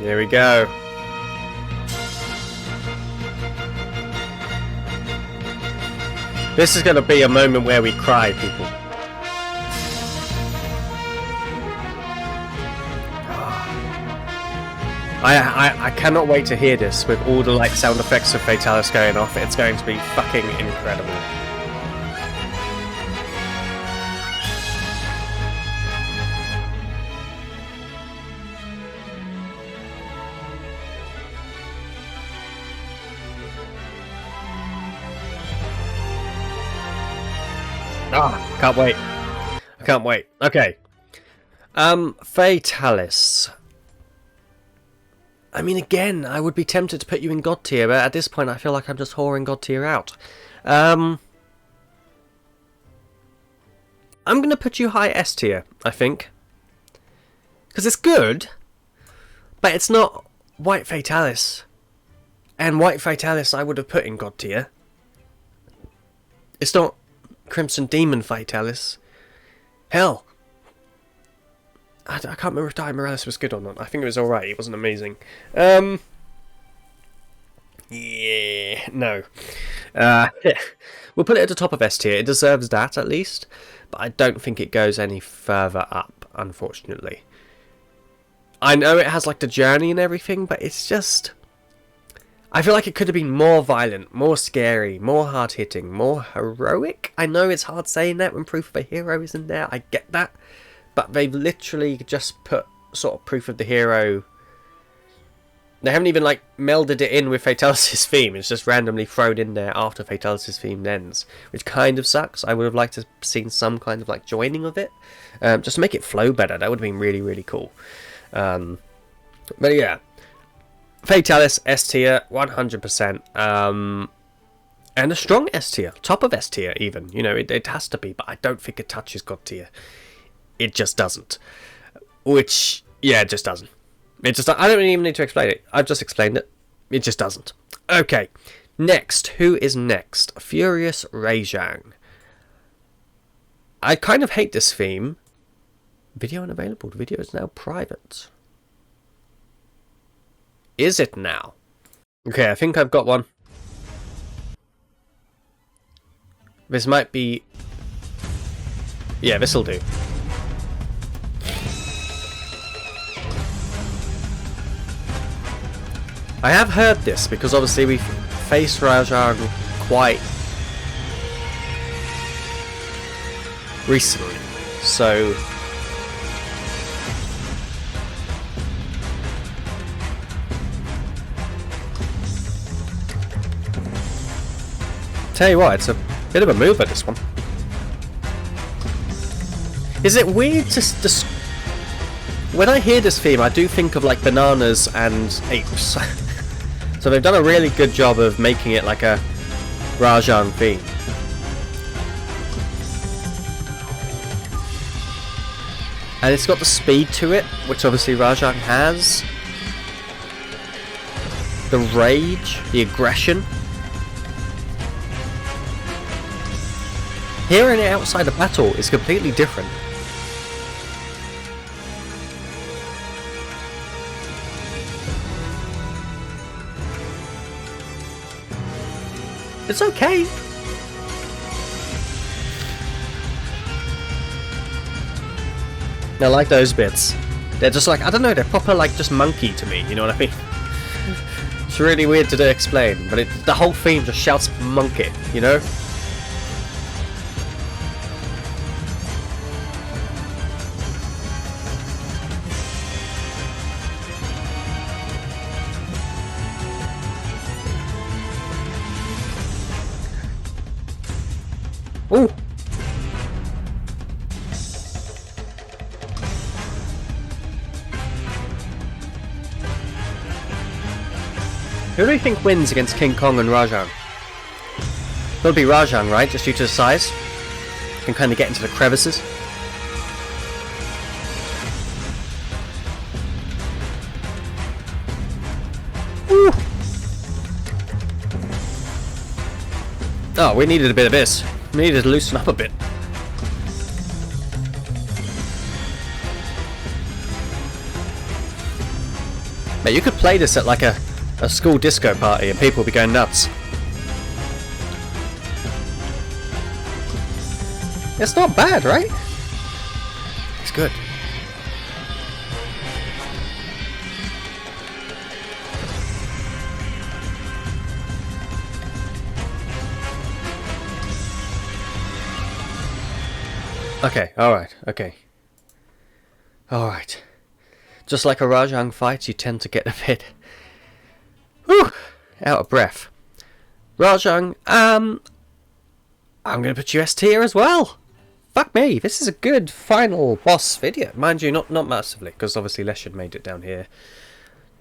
Here we go. This is going to be a moment where we cry, people. I cannot wait to hear this with all the like sound effects of Fatalis going off. It's going to be fucking incredible. Ah, can't wait. I can't wait. Okay. Fatalis. I mean, again, I would be tempted to put you in God tier, but at this point I feel like I'm just whoring God tier out. I'm going to put you high S tier, I think. Because it's good, but it's not White Fatalis. And White Fatalis I would have put in God tier. It's not Crimson Demon Fatalis. Hell. I can't remember if Dire Morales was good or not. I think it was alright. It wasn't amazing. Yeah, no. We'll put it at the top of S tier. It deserves that, at least. But I don't think it goes any further up, unfortunately. I know it has, like, the journey and everything, but it's just... I feel like it could have been more violent, more scary, more hard-hitting, more heroic. I know it's hard saying that when Proof of a Hero is in there. I get that. but they've literally just put sort of proof of the hero. They haven't even like melded it in with Fatalis' theme. It's just randomly thrown in there after Fatalis' theme ends, which kind of sucks. I would have liked to have seen some kind of like joining of it, just to make it flow better. That would have been really, really cool. But yeah, Fatalis S tier 100%, and a strong S tier, top of S tier even. You know, it has to be, but I don't think it touches God tier. It just doesn't. Which, yeah, it just doesn't. It just, I don't even need to explain it. I've just explained it. It just doesn't. Okay. Next. Who is next? Furious Rajang. I kind of hate this theme. Video unavailable. The video is now private. Is it now? Okay, I think I've got one. This might be... Yeah, this'll do. I have heard this because obviously we faced Rajang quite recently, so tell you what, it's a bit of a mover, this one. Is it weird to when I hear this theme, I do think of like bananas and apes. So they've done a really good job of making it like a Rajang theme. And it's got the speed to it, which obviously Rajang has. The rage, the aggression. Hearing it outside of battle is completely different. It's okay. I like those bits. They're just like, I don't know, they're proper like just monkey to me, you know what I mean? It's really weird to explain, but the whole theme just shouts monkey, you know? Ooh! Who do you think wins against King Kong and Rajang? It'll be Rajang, right? Just due to the size. You can kind of get into the crevices. Ooh! Oh, we needed a bit of this. We needed to loosen up a bit. But you could play this at like a school disco party and people would be going nuts. It's not bad, right? It's good. Okay, alright, okay. Alright. Just like a Rajang fight, you tend to get a bit... whew, out of breath. Rajang, I'm gonna put you S tier as well! Fuck me, this is a good final boss video. Mind you, not massively, because obviously Leshen made it down here.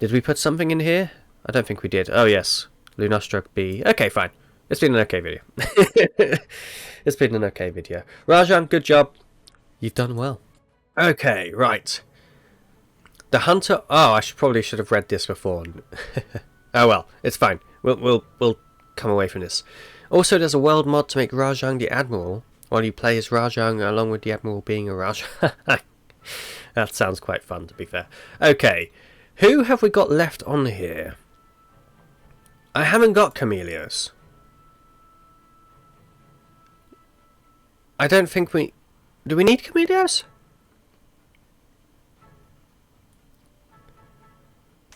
Did we put something in here? I don't think we did. Oh yes, Lunastra B. Okay, fine. It's been an okay video. It's been an okay video. Rajang, good job. You've done well. Okay, right. The Hunter... Oh, I probably should have read this before. Oh well, it's fine. We'll come away from this. Also, there's a world mod to make Rajang the Admiral, while you play as Rajang along with the Admiral being a Rajang. That sounds quite fun, to be fair. Okay, who have we got left on here? I haven't got Chameleos. I don't think we... Do we need Chameleos?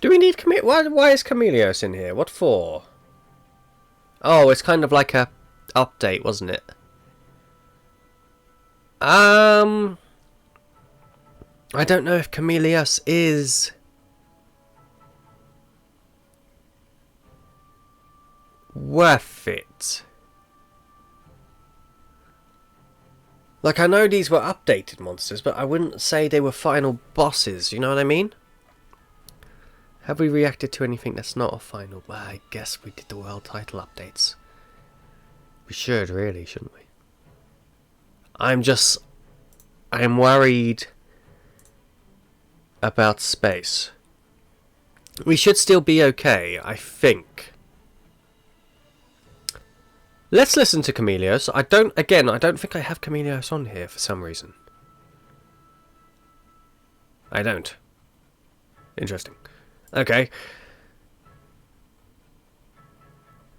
Do we need Chameleos? Why is Chameleos in here? What for? Oh, it's kind of like a update, wasn't it? I don't know if Chameleos is worth it. Like, I know these were updated monsters, but I wouldn't say they were final bosses, you know what I mean? Have we reacted to anything that's not a final? Well, I guess we did the world title updates. We should, really, shouldn't we? I'm worried about space. We should still be okay, I think. Let's listen to Chameleos. I don't think I have Chameleos on here for some reason. I don't. Interesting. Okay.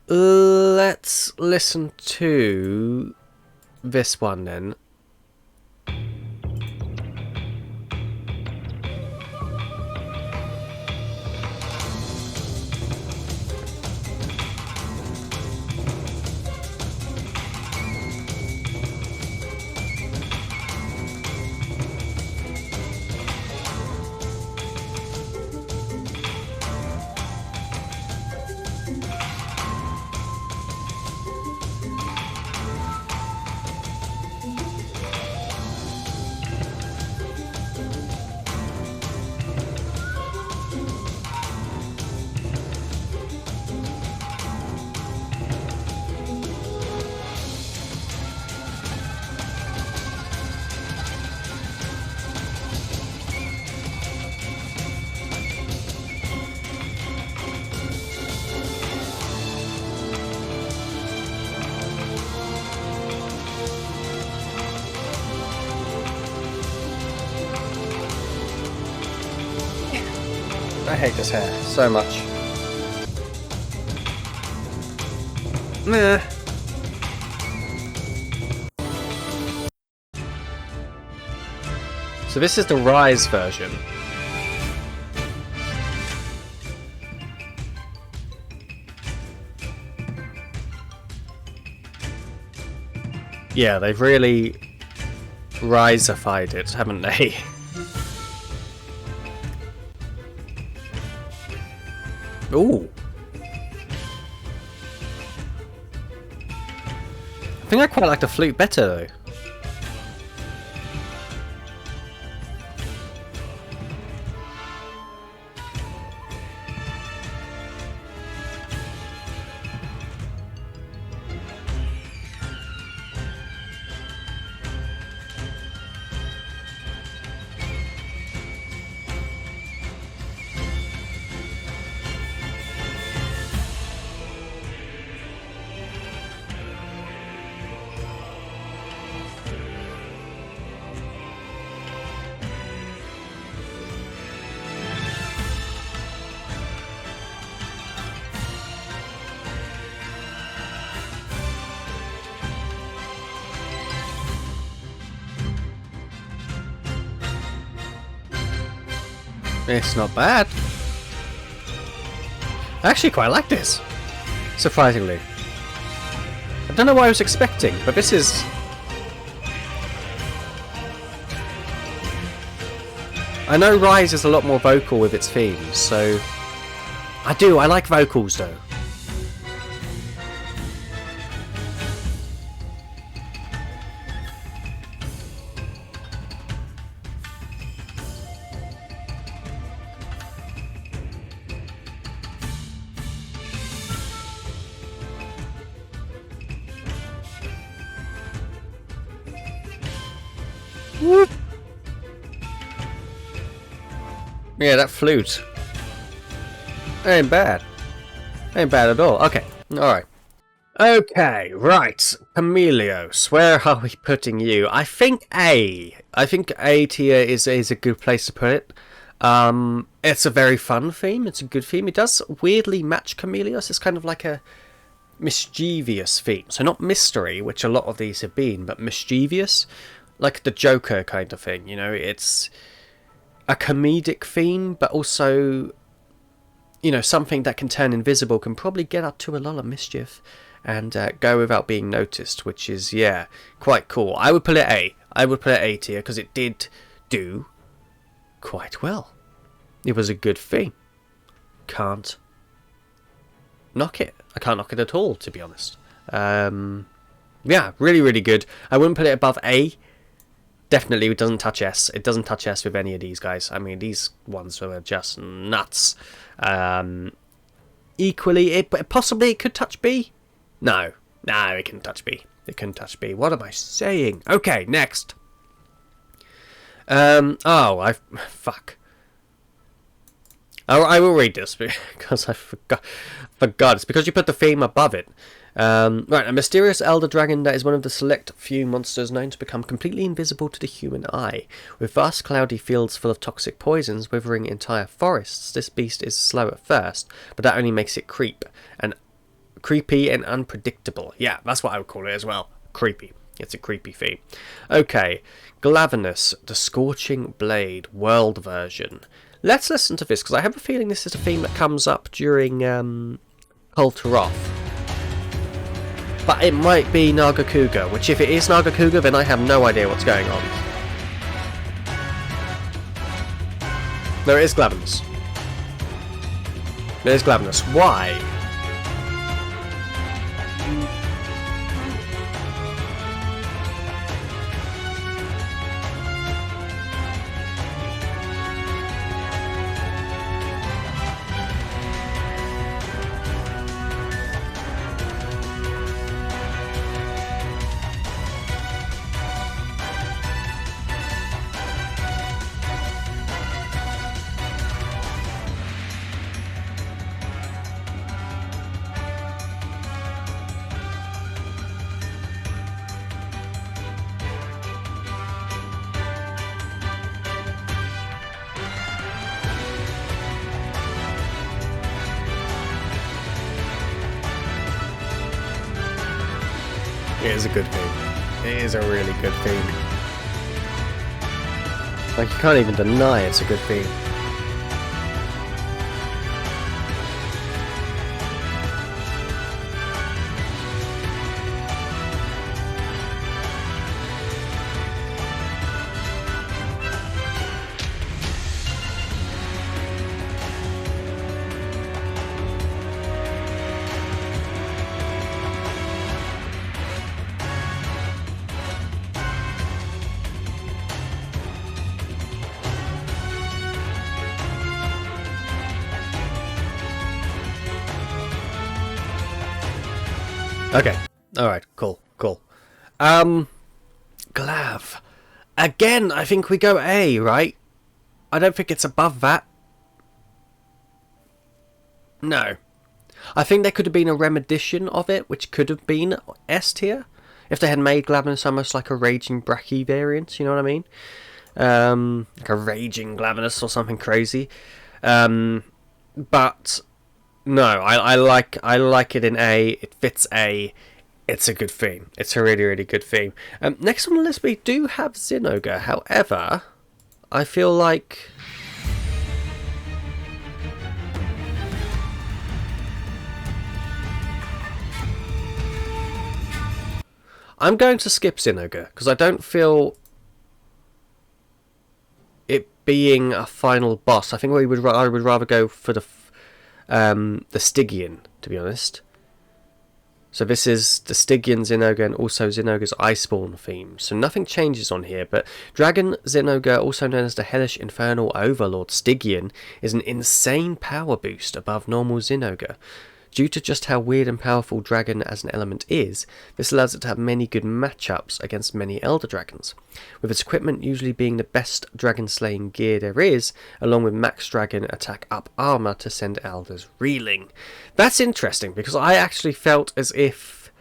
Let's listen to this one then. I hate this hair so much. Meh. So this is the Rise version. Yeah, they've really Rise-ified it, haven't they? Ooh. I think I quite like the flute better though. It's not bad. I actually quite like this, surprisingly. I don't know what I was expecting, but this is... I know Rise is a lot more vocal with its themes, so... I like vocals though. Whoop. Yeah, that flute. Ain't bad. Ain't bad at all. Okay, alright. Okay, right. Chameleos, where are we putting you? I think A. I think A tier is a good place to put it. It's a very fun theme. It's a good theme. It does weirdly match Chameleos. It's kind of like a mischievous theme. So not mystery, which a lot of these have been, but mischievous. Like the Joker kind of thing, you know, it's a comedic theme, but also, you know, something that can turn invisible, can probably get up to a lot of mischief and go without being noticed, which is, yeah, quite cool. I would put it A. I would put it A tier, because it did do quite well. It was a good theme. Can't knock it. I can't knock it at all, to be honest. Yeah, really, really good. I wouldn't put it above A. Definitely it doesn't touch S. It doesn't touch S with any of these guys. I mean, these ones were just nuts. Equally, possibly it could touch B. No, it couldn't touch B. It couldn't touch B. What am I saying? Okay, next. Fuck. I will read this because I forgot. It's because you put the theme above it. Right, a mysterious elder dragon that is one of the select few monsters known to become completely invisible to the human eye. With vast cloudy fields full of toxic poisons withering entire forests, this beast is slow at first, but that only makes it creepy and unpredictable. Yeah, that's what I would call it as well. Creepy. It's a creepy theme. Okay, Glavenus, the Scorching Blade, world version. Let's listen to this, because I have a feeling this is a theme that comes up during Kulve Taroth. But it might be Nagakuga, which if it is Nagakuga, then I have no idea what's going on. There is Glavenus. There's Glavenus. Why? It is a good theme. It is a really good theme. Like, you can't even deny it's a good theme. Okay. Alright, cool. Glav. Again, I think we go A, right? I don't think it's above that. No. I think there could have been a remedition of it, which could have been S tier. If they had made Glavenus almost like a Raging Brachy variant, you know what I mean? Like a Raging Glavenus or something crazy. But... no, I like it in A. It fits A. It's a good theme. It's a really, really good theme. Next on the list, we do have Zinogre. However, I feel like... I'm going to skip Zinogre, because I don't feel it being a final boss. I think I would rather go for the Stygian, to be honest. So this is the Stygian Zinogre and also Zinogre's Iceborne theme. So nothing changes on here, but Dragon Zinogre, also known as the Hellish Infernal Overlord Stygian, is an insane power boost above normal Zinogre. Due to just how weird and powerful Dragon as an element is, this allows it to have many good matchups against many Elder Dragons, with its equipment usually being the best dragon slaying gear there is, along with max dragon attack up armor to send Elders reeling. That's interesting, because I actually felt as if,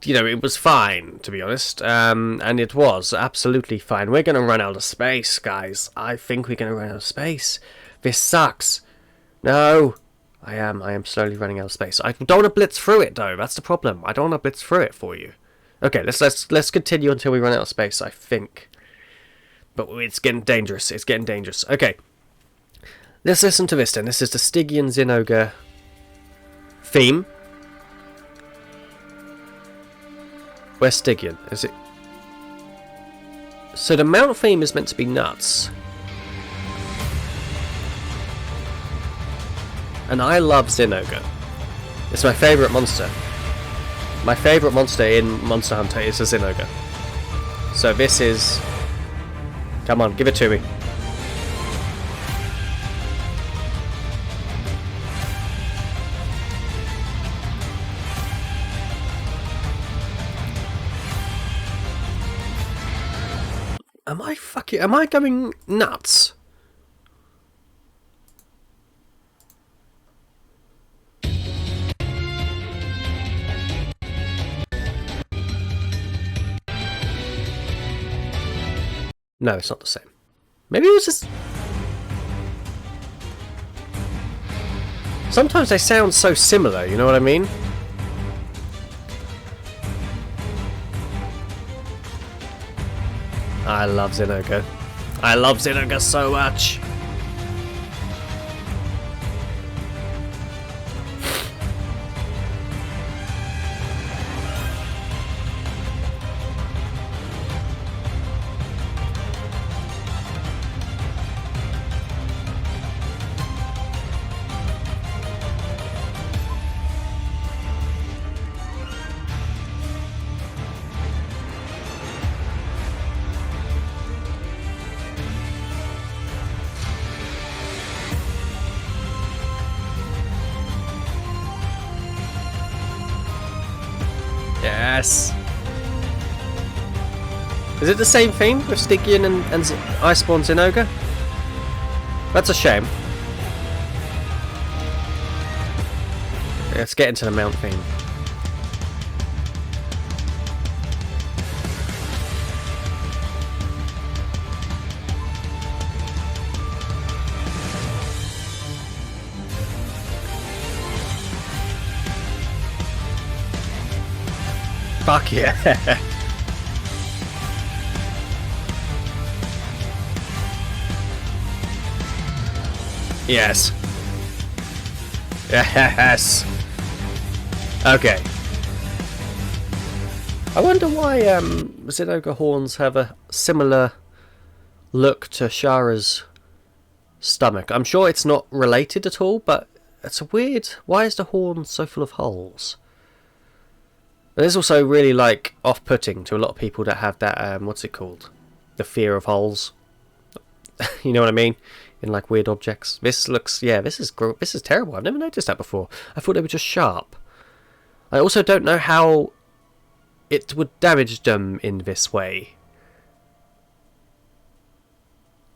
you know, it was fine, to be honest, and it was absolutely fine. We're going to run out of space, guys. I think we're going to run out of space. This sucks. No. I am slowly running out of space. I don't want to blitz through it, though. That's the problem. I don't want to blitz through it for you. Okay, let's continue until we run out of space, I think. But it's getting dangerous. It's getting dangerous. Okay. Let's listen to this, then. This is the Stygian Zinogre theme. Where's Stygian? Is it... so the Mount theme is meant to be nuts. And I love Zinogre. It's my favourite monster. My favourite monster in Monster Hunter is a Zinogre. So this is... Come on, give it to me. Am I going nuts? No, it's not the same. Maybe it was just... Sometimes they sound so similar, you know what I mean? I love Zinogre. I love Zinogre so much. Yes. Is it the same theme with Stygian and Iceborne Zinogre? That's a shame. Let's get into the mount theme. Fuck yeah. Yes. Yes. Okay. I wonder why Zinogre horns have a similar look to Shara's stomach. I'm sure it's not related at all, but it's a weird... Why is the horn so full of holes? It is also really, like, off-putting to a lot of people that have that, what's it called? The fear of holes. You know what I mean? In, like, weird objects. This looks, yeah, this is terrible. I've never noticed that before. I thought they were just sharp. I also don't know how it would damage them in this way.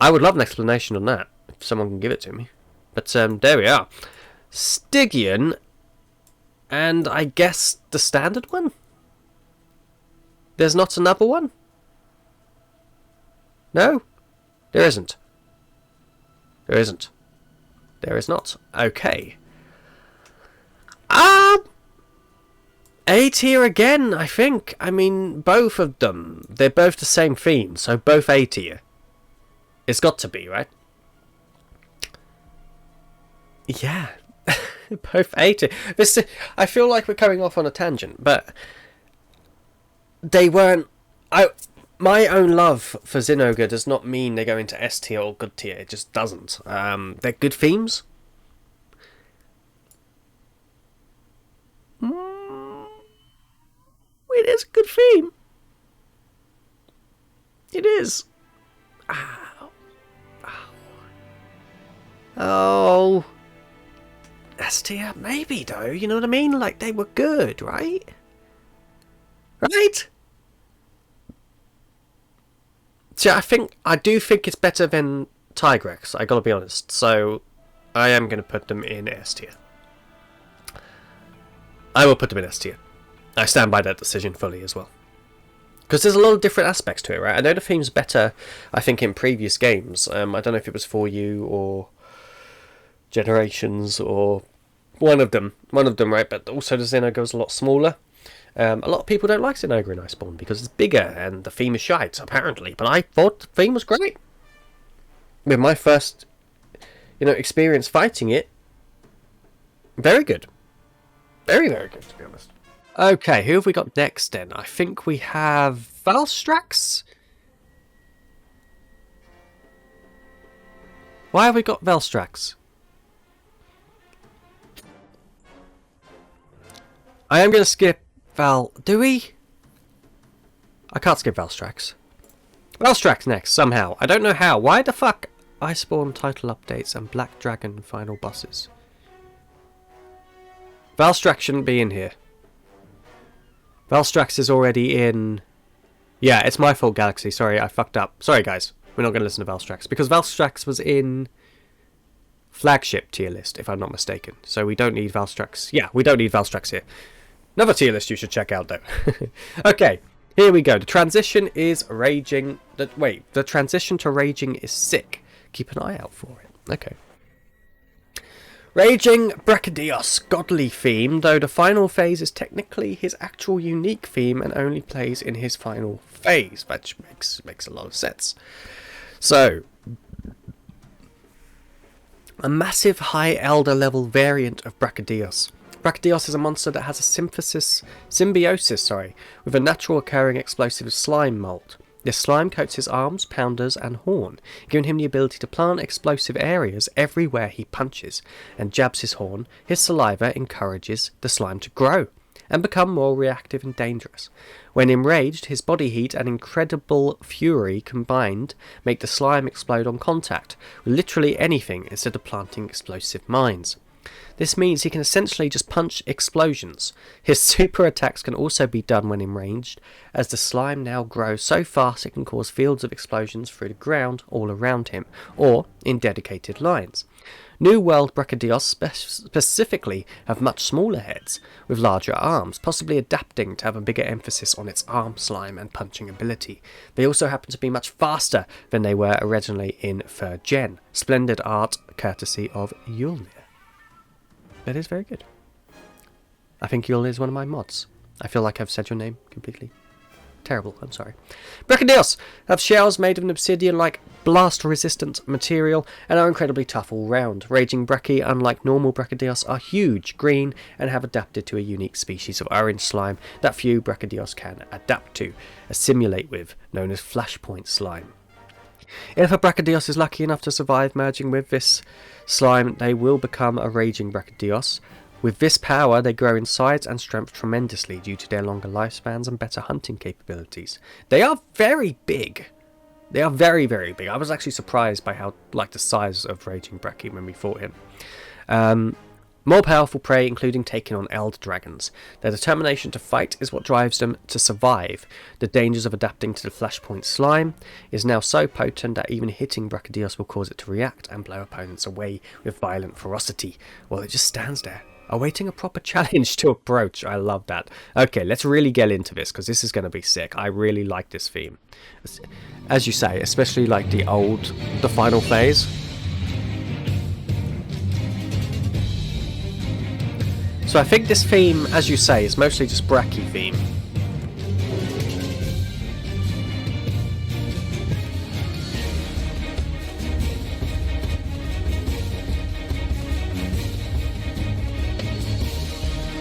I would love an explanation on that, if someone can give it to me. But, there we are. Stygian... And I guess the standard one? There's not another one? No? There isn't. There isn't. There is not. Okay. A tier again, I think. I mean, both of them. They're both the same theme, so both A tier. It's got to be, right? Yeah. Both 80. This, I feel like we're coming off on a tangent, but they weren't... My own love for Zinogre does not mean they go into S tier or good tier. It just doesn't. They're good themes. It is a good theme. It is. Ow. Ow. Oh... S tier? Maybe, though. You know what I mean? Like, they were good, right? Right? See, I do think it's better than Tigrex, I gotta be honest. So, I am gonna put them in S tier. I will put them in S tier. I stand by that decision fully as well. Because there's a lot of different aspects to it, right? I know the theme's better, I think, in previous games. I don't know if it was 4U or Generations or one of them, right? But also the Zinogre is a lot smaller. A lot of people don't like Zinogre in Iceborne because it's bigger and the theme is shite, apparently. But I thought the theme was great. With my first, experience fighting it, very good. Very, very good, to be honest. Okay, who have we got next then? I think we have Velstrax. Why have we got Velstrax? I am going to skip Val... Do we? I can't skip Valstrax. Valstrax next, somehow. I don't know how. Why the fuck? Iceborne title updates and Black Dragon final bosses. Valstrax shouldn't be in here. Valstrax is already in... Yeah, it's my fault, Galaxy. Sorry, I fucked up. Sorry, guys. We're not going to listen to Valstrax. Because Valstrax was in flagship tier list, if I'm not mistaken. So we don't need Valstrax. Yeah, we don't need Valstrax here. Another tier list you should check out, though. Okay, here we go. The transition is raging. The transition to raging is sick. Keep an eye out for it. Okay. Raging Brachydios, godly theme, though the final phase is technically his actual unique theme and only plays in his final phase, which makes a lot of sense. So, a massive high elder level variant of Brachydios. Brachydios is a monster that has a symbiosis with a natural occurring explosive slime mold. This slime coats his arms, pounders and horn, giving him the ability to plant explosive areas everywhere he punches, and jabs his horn. His saliva encourages the slime to grow and become more reactive and dangerous. When enraged, his body heat and incredible fury combined make the slime explode on contact, with literally anything instead of planting explosive mines. This means he can essentially just punch explosions. His super attacks can also be done when enraged, as the slime now grows so fast it can cause fields of explosions through the ground all around him, or in dedicated lines. New World Brachydios specifically have much smaller heads, with larger arms, possibly adapting to have a bigger emphasis on its arm slime and punching ability. They also happen to be much faster than they were originally in 3rd Gen. Splendid art courtesy of Yulnir. That is very good. I think Yul is one of my mods. I feel like I've said your name completely. Terrible, I'm sorry. Brachydios have shells made of an obsidian-like blast-resistant material and are incredibly tough all round. Raging Brachy, unlike normal Brachydios, are huge, green, and have adapted to a unique species of orange slime that few Brachydios can adapt to, assimilate with, known as flashpoint slime. If a Brachydios is lucky enough to survive merging with this slime, they will become a Raging Brachydios. With this power, they grow in size and strength tremendously due to their longer lifespans and better hunting capabilities. They are very big. They are very, very big. I was actually surprised by how, the size of Raging Brachy when we fought him. More powerful prey, including taking on Elder Dragons. Their determination to fight is what drives them to survive. The dangers of adapting to the flashpoint slime is now so potent that even hitting Brachydios will cause it to react and blow opponents away with violent ferocity, while it just stands there, awaiting a proper challenge to approach. I love that. Okay, let's really get into this, because this is going to be sick. I really like this theme. As you say, especially the final phase. So I think this theme, as you say, is mostly just Brachy theme.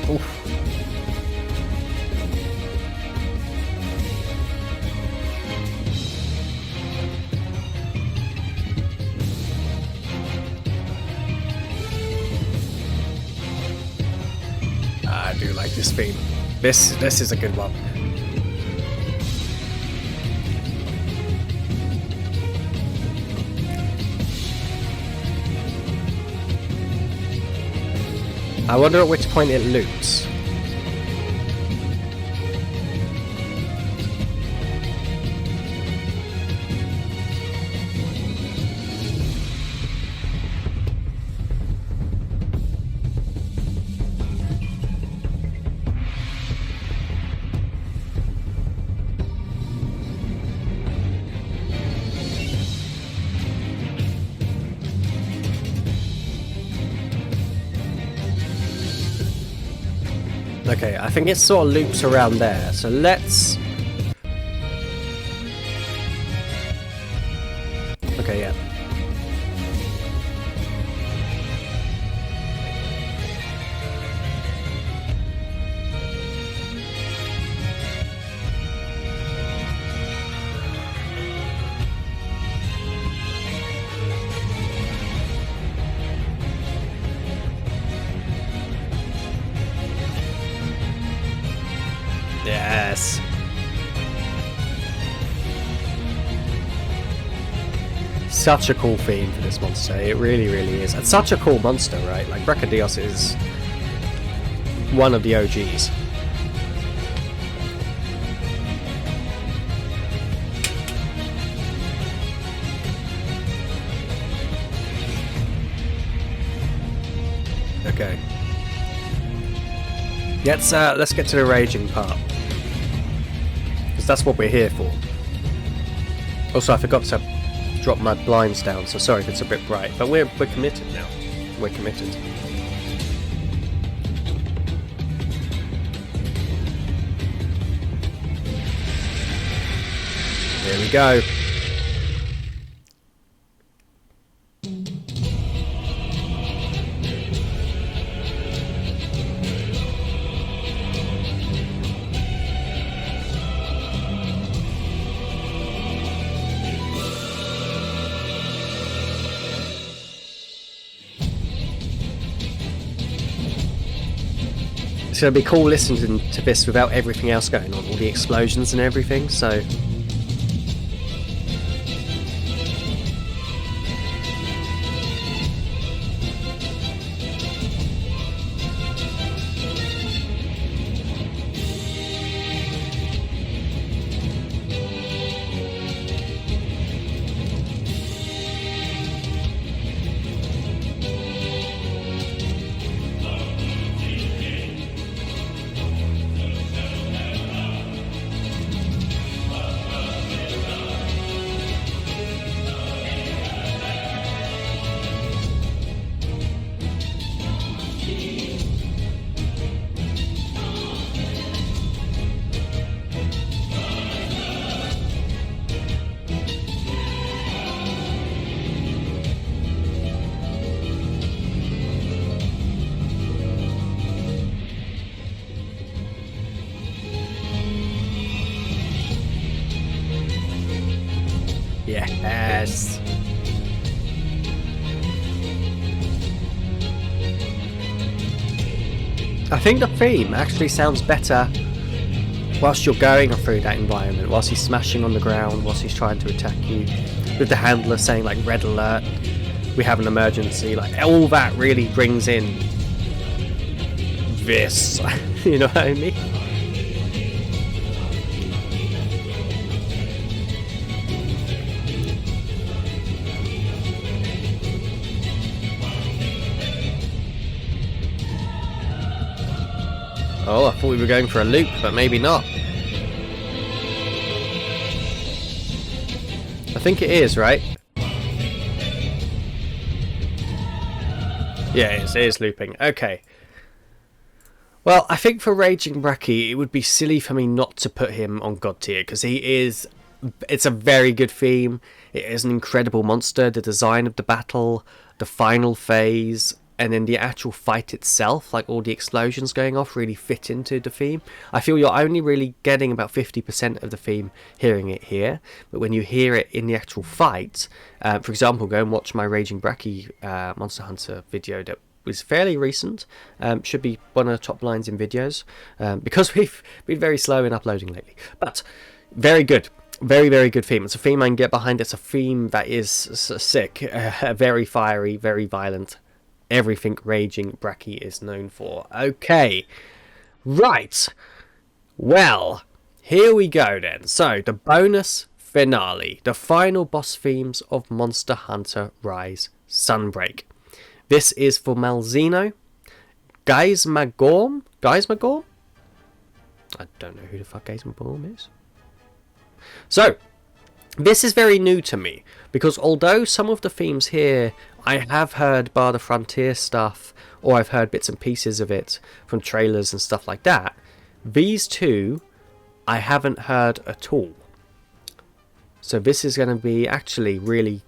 Oof. I do like this theme. This is a good one. I wonder at which point it loops. Okay, I think it sort of loops around there, so let's... Okay, yeah. Yes. Such a cool theme for this monster. It really, really is. And such a cool monster, right? Like, Brachydios is one of the OGs. Okay. Let's get to the raging part, because that's what we're here for. Also, I forgot to drop my blinds down, so sorry if it's a bit bright, but we're committed now. We're committed. Here we go. It's going to be cool listening to this without everything else going on, all the explosions and everything, so... Yes. I think the theme actually sounds better whilst you're going through that environment, whilst he's smashing on the ground, whilst he's trying to attack you, with the handler saying like red alert, we have an emergency, like all that really brings in this, you know what I mean? Oh, I thought we were going for a loop, but maybe not. I think it is, right? Yeah, it is looping. Okay. Well, I think for Raging Brachy, it would be silly for me not to put him on God tier, because he is... It's a very good theme. It is an incredible monster. The design of the battle, the final phase... and then the actual fight itself, like all the explosions going off, really fit into the theme. I feel you're only really getting about 50% of the theme hearing it here, but when you hear it in the actual fight, for example, go and watch my Raging Brachy Monster Hunter video that was fairly recent, should be one of the top lines in videos, because we've been very slow in uploading lately, but very good. Very, very good theme. It's a theme I can get behind. It's a theme that is sick, very fiery, very violent. Everything Raging Brachy is known for. Okay, right. Well, here we go then. So, the bonus finale. The final boss themes of Monster Hunter Rise Sunbreak. This is for Malzeno, Gaismagorm? Gaismagorm? I don't know who the fuck Gaismagorm is. So, this is very new to me, because although some of the themes here I have heard bar the Frontier stuff, or I've heard bits and pieces of it from trailers and stuff like that, these two I haven't heard at all. So this is going to be actually really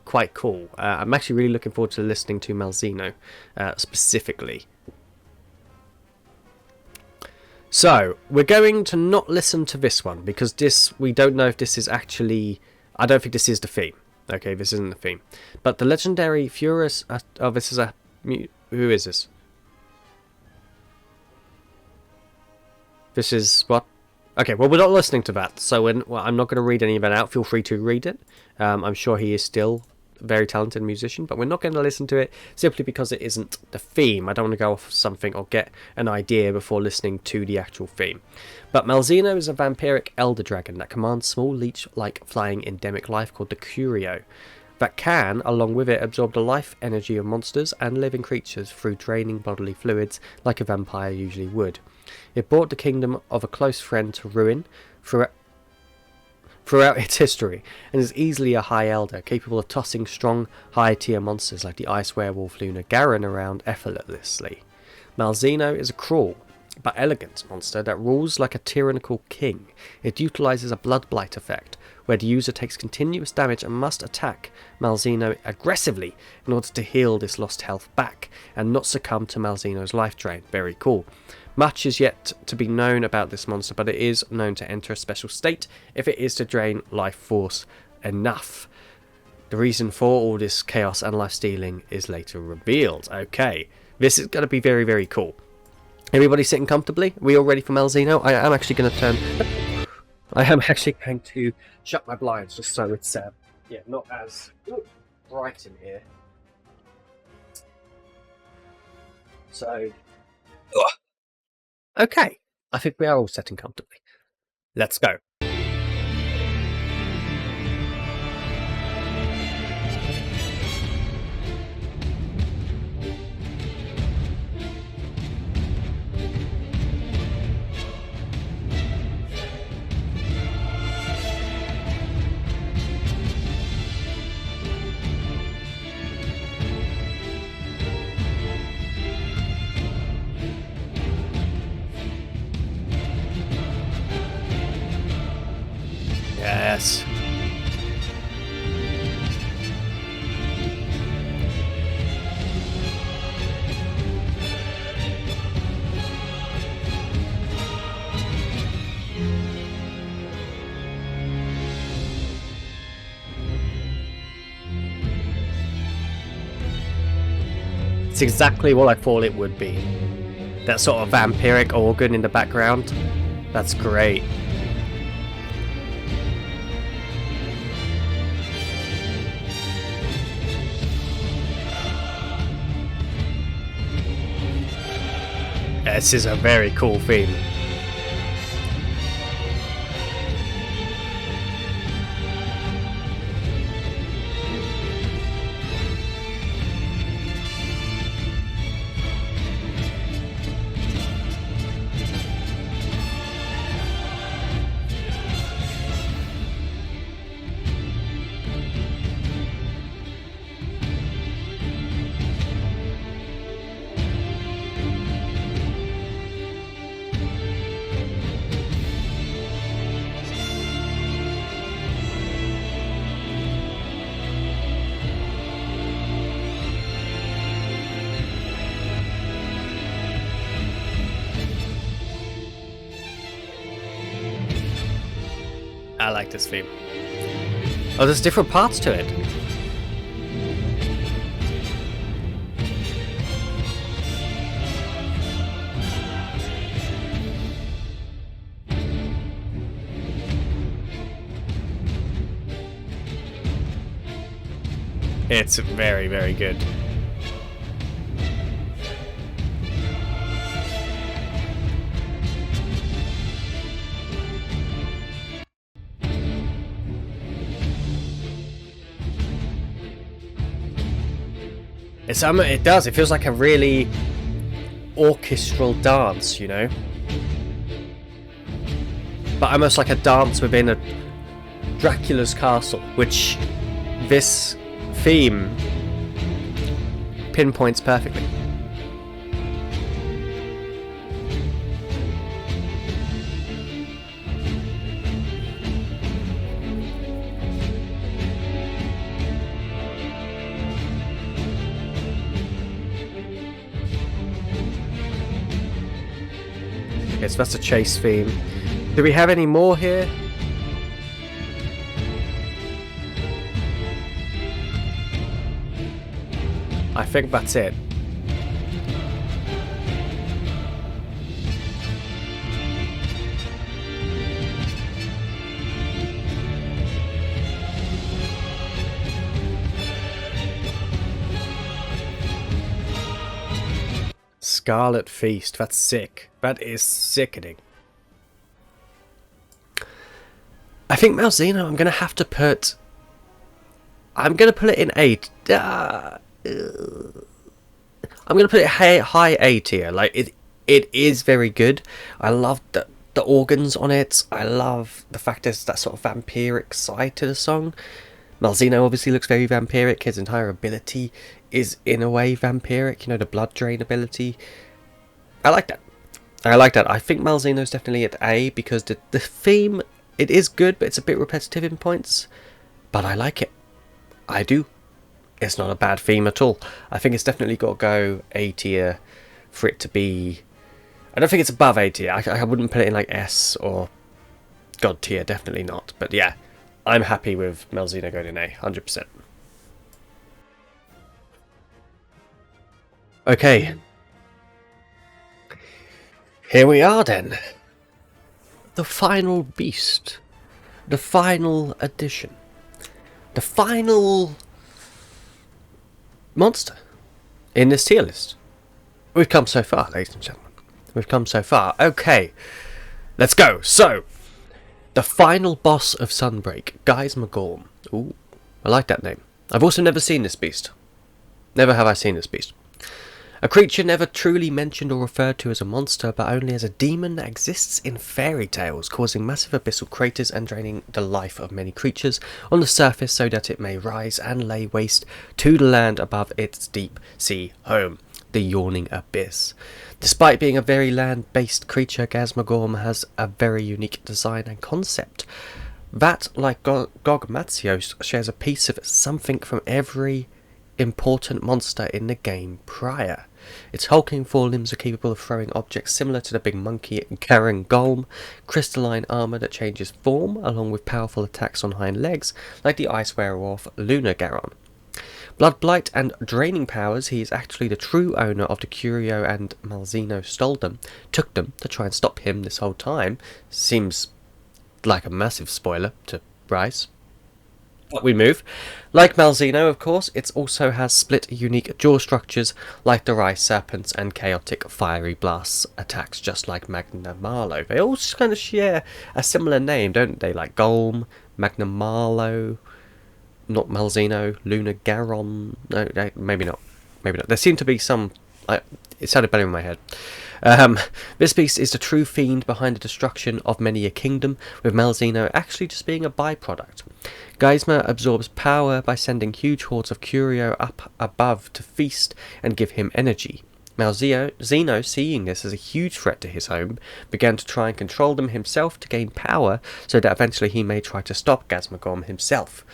quite cool. I'm actually really looking forward to listening to Malzeno specifically. So, we're going to not listen to this one, because this, we don't know if this is actually... I don't think this is the theme. Okay, this isn't the theme. But the legendary Furious... oh, this is a... Who is this? This is what? Okay, well, we're not listening to that, so I'm not going to read any of that out. Feel free to read it. I'm sure he is still a very talented musician, but we're not going to listen to it simply because it isn't the theme. I don't want to go off something or get an idea before listening to the actual theme. But Malzeno is a vampiric elder dragon that commands small leech-like flying endemic life called the Curio, that can, along with it, absorb the life energy of monsters and living creatures through draining bodily fluids like a vampire usually would. It brought the kingdom of a close friend to ruin throughout its history, and is easily a high elder, capable of tossing strong, high-tier monsters like the ice werewolf Lunastra around effortlessly. Malzeno is a cruel but elegant monster that rules like a tyrannical king. It utilises a blood blight effect, where the user takes continuous damage and must attack Malzeno aggressively in order to heal this lost health back, and not succumb to Malzeno's life drain. Very cool. Much is yet to be known about this monster, but it is known to enter a special state if it is to drain life force enough. The reason for all this chaos and life stealing is later revealed. Okay, this is going to be very, very cool. Everybody sitting comfortably? Are we all ready for Malzeno? I am actually going to shut my blinds just so it's not as bright in here. So, okay, I think we are all sitting comfortably. Let's go. Yes. It's exactly what I thought it would be. That sort of vampiric organ in the background. That's great. This is a very cool theme. I like this theme. Oh, there's different parts to it. It's very, very good. It does. It feels like a really orchestral dance, you know? But almost like a dance within a Dracula's castle, which this theme pinpoints perfectly. Okay, so that's a chase theme. Do we have any more here? I think that's it. Scarlet Feast. That's sick. That is sickening. I think Malzeno, I'm going to have to put... I'm going to put it in A. I'm going to put it high A tier. Like, it is very good. I love the organs on it. I love the fact there's that sort of vampiric side to the song. Malzeno obviously looks very vampiric. His entire ability is in a way vampiric. You know, the blood drain ability. I like that. I think Malzeno's definitely at A because the theme, it is good, but it's a bit repetitive in points. But I like it. I do. It's not a bad theme at all. I think it's definitely got to go A tier for it to be... I don't think it's above A tier. I wouldn't put it in like S or God tier. Definitely not. But yeah, I'm happy with Malzeno going in A. 100%. Okay. Here we are then. The final beast. The final edition. The final monster in this tier list. We've come so far, ladies and gentlemen. We've come so far. Okay, let's go. So, the final boss of Sunbreak, Gaismagorm. Ooh, I like that name. I've also never seen this beast. Never have I seen this beast. A creature never truly mentioned or referred to as a monster, but only as a demon that exists in fairy tales, causing massive abyssal craters and draining the life of many creatures on the surface so that it may rise and lay waste to the land above its deep sea home, the yawning abyss. Despite being a very land-based creature, Gaismagorm has a very unique design and concept. That, like Gogmatios, shares a piece of something from every important monster in the game prior. Its hulking forelimbs are capable of throwing objects similar to the big monkey Garangolm, crystalline armour that changes form, along with powerful attacks on hind legs, like the ice werewolf Lunastra. Blood Blight and draining powers, he is actually the true owner of the curio, and Malzeno took them to try and stop him this whole time. Seems like a massive spoiler to Rise. But we move. Like Malzeno, of course, it also has split unique jaw structures like the Rise Serpents and chaotic fiery blasts attacks, just like Magnamalo. They all kind of share a similar name, don't they? Like Golm, Magnamalo, not Malzeno, Lunagaron. No, maybe not. Maybe not. There seem to be some... it sounded better in my head. This beast is the true fiend behind the destruction of many a kingdom, with Malzeno actually just being a byproduct. Gaisma absorbs power by sending huge hordes of curio up above to feast and give him energy. Malzeno, seeing this as a huge threat to his home, began to try and control them himself to gain power, so that eventually he may try to stop Gaismagorm himself.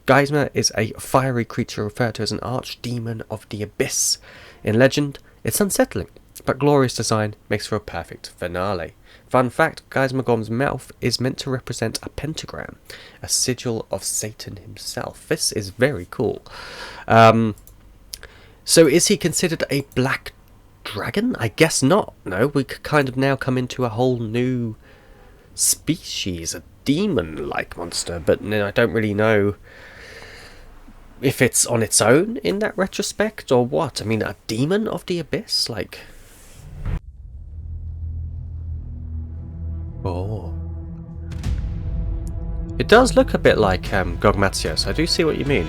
Gaisma is a fiery creature referred to as an archdemon of the abyss. In legend, it's unsettling, but glorious design makes for a perfect finale. Fun fact, Gaismagorm's mouth is meant to represent a pentagram, a sigil of Satan himself. This is very cool. So is he considered a black dragon? I guess not. No, we could kind of now come into a whole new species, a demon-like monster, but I don't really know if it's on its own in that retrospect or what. I mean, a demon of the abyss? Like... Oh. It does look a bit like Gogmatios. I do see what you mean.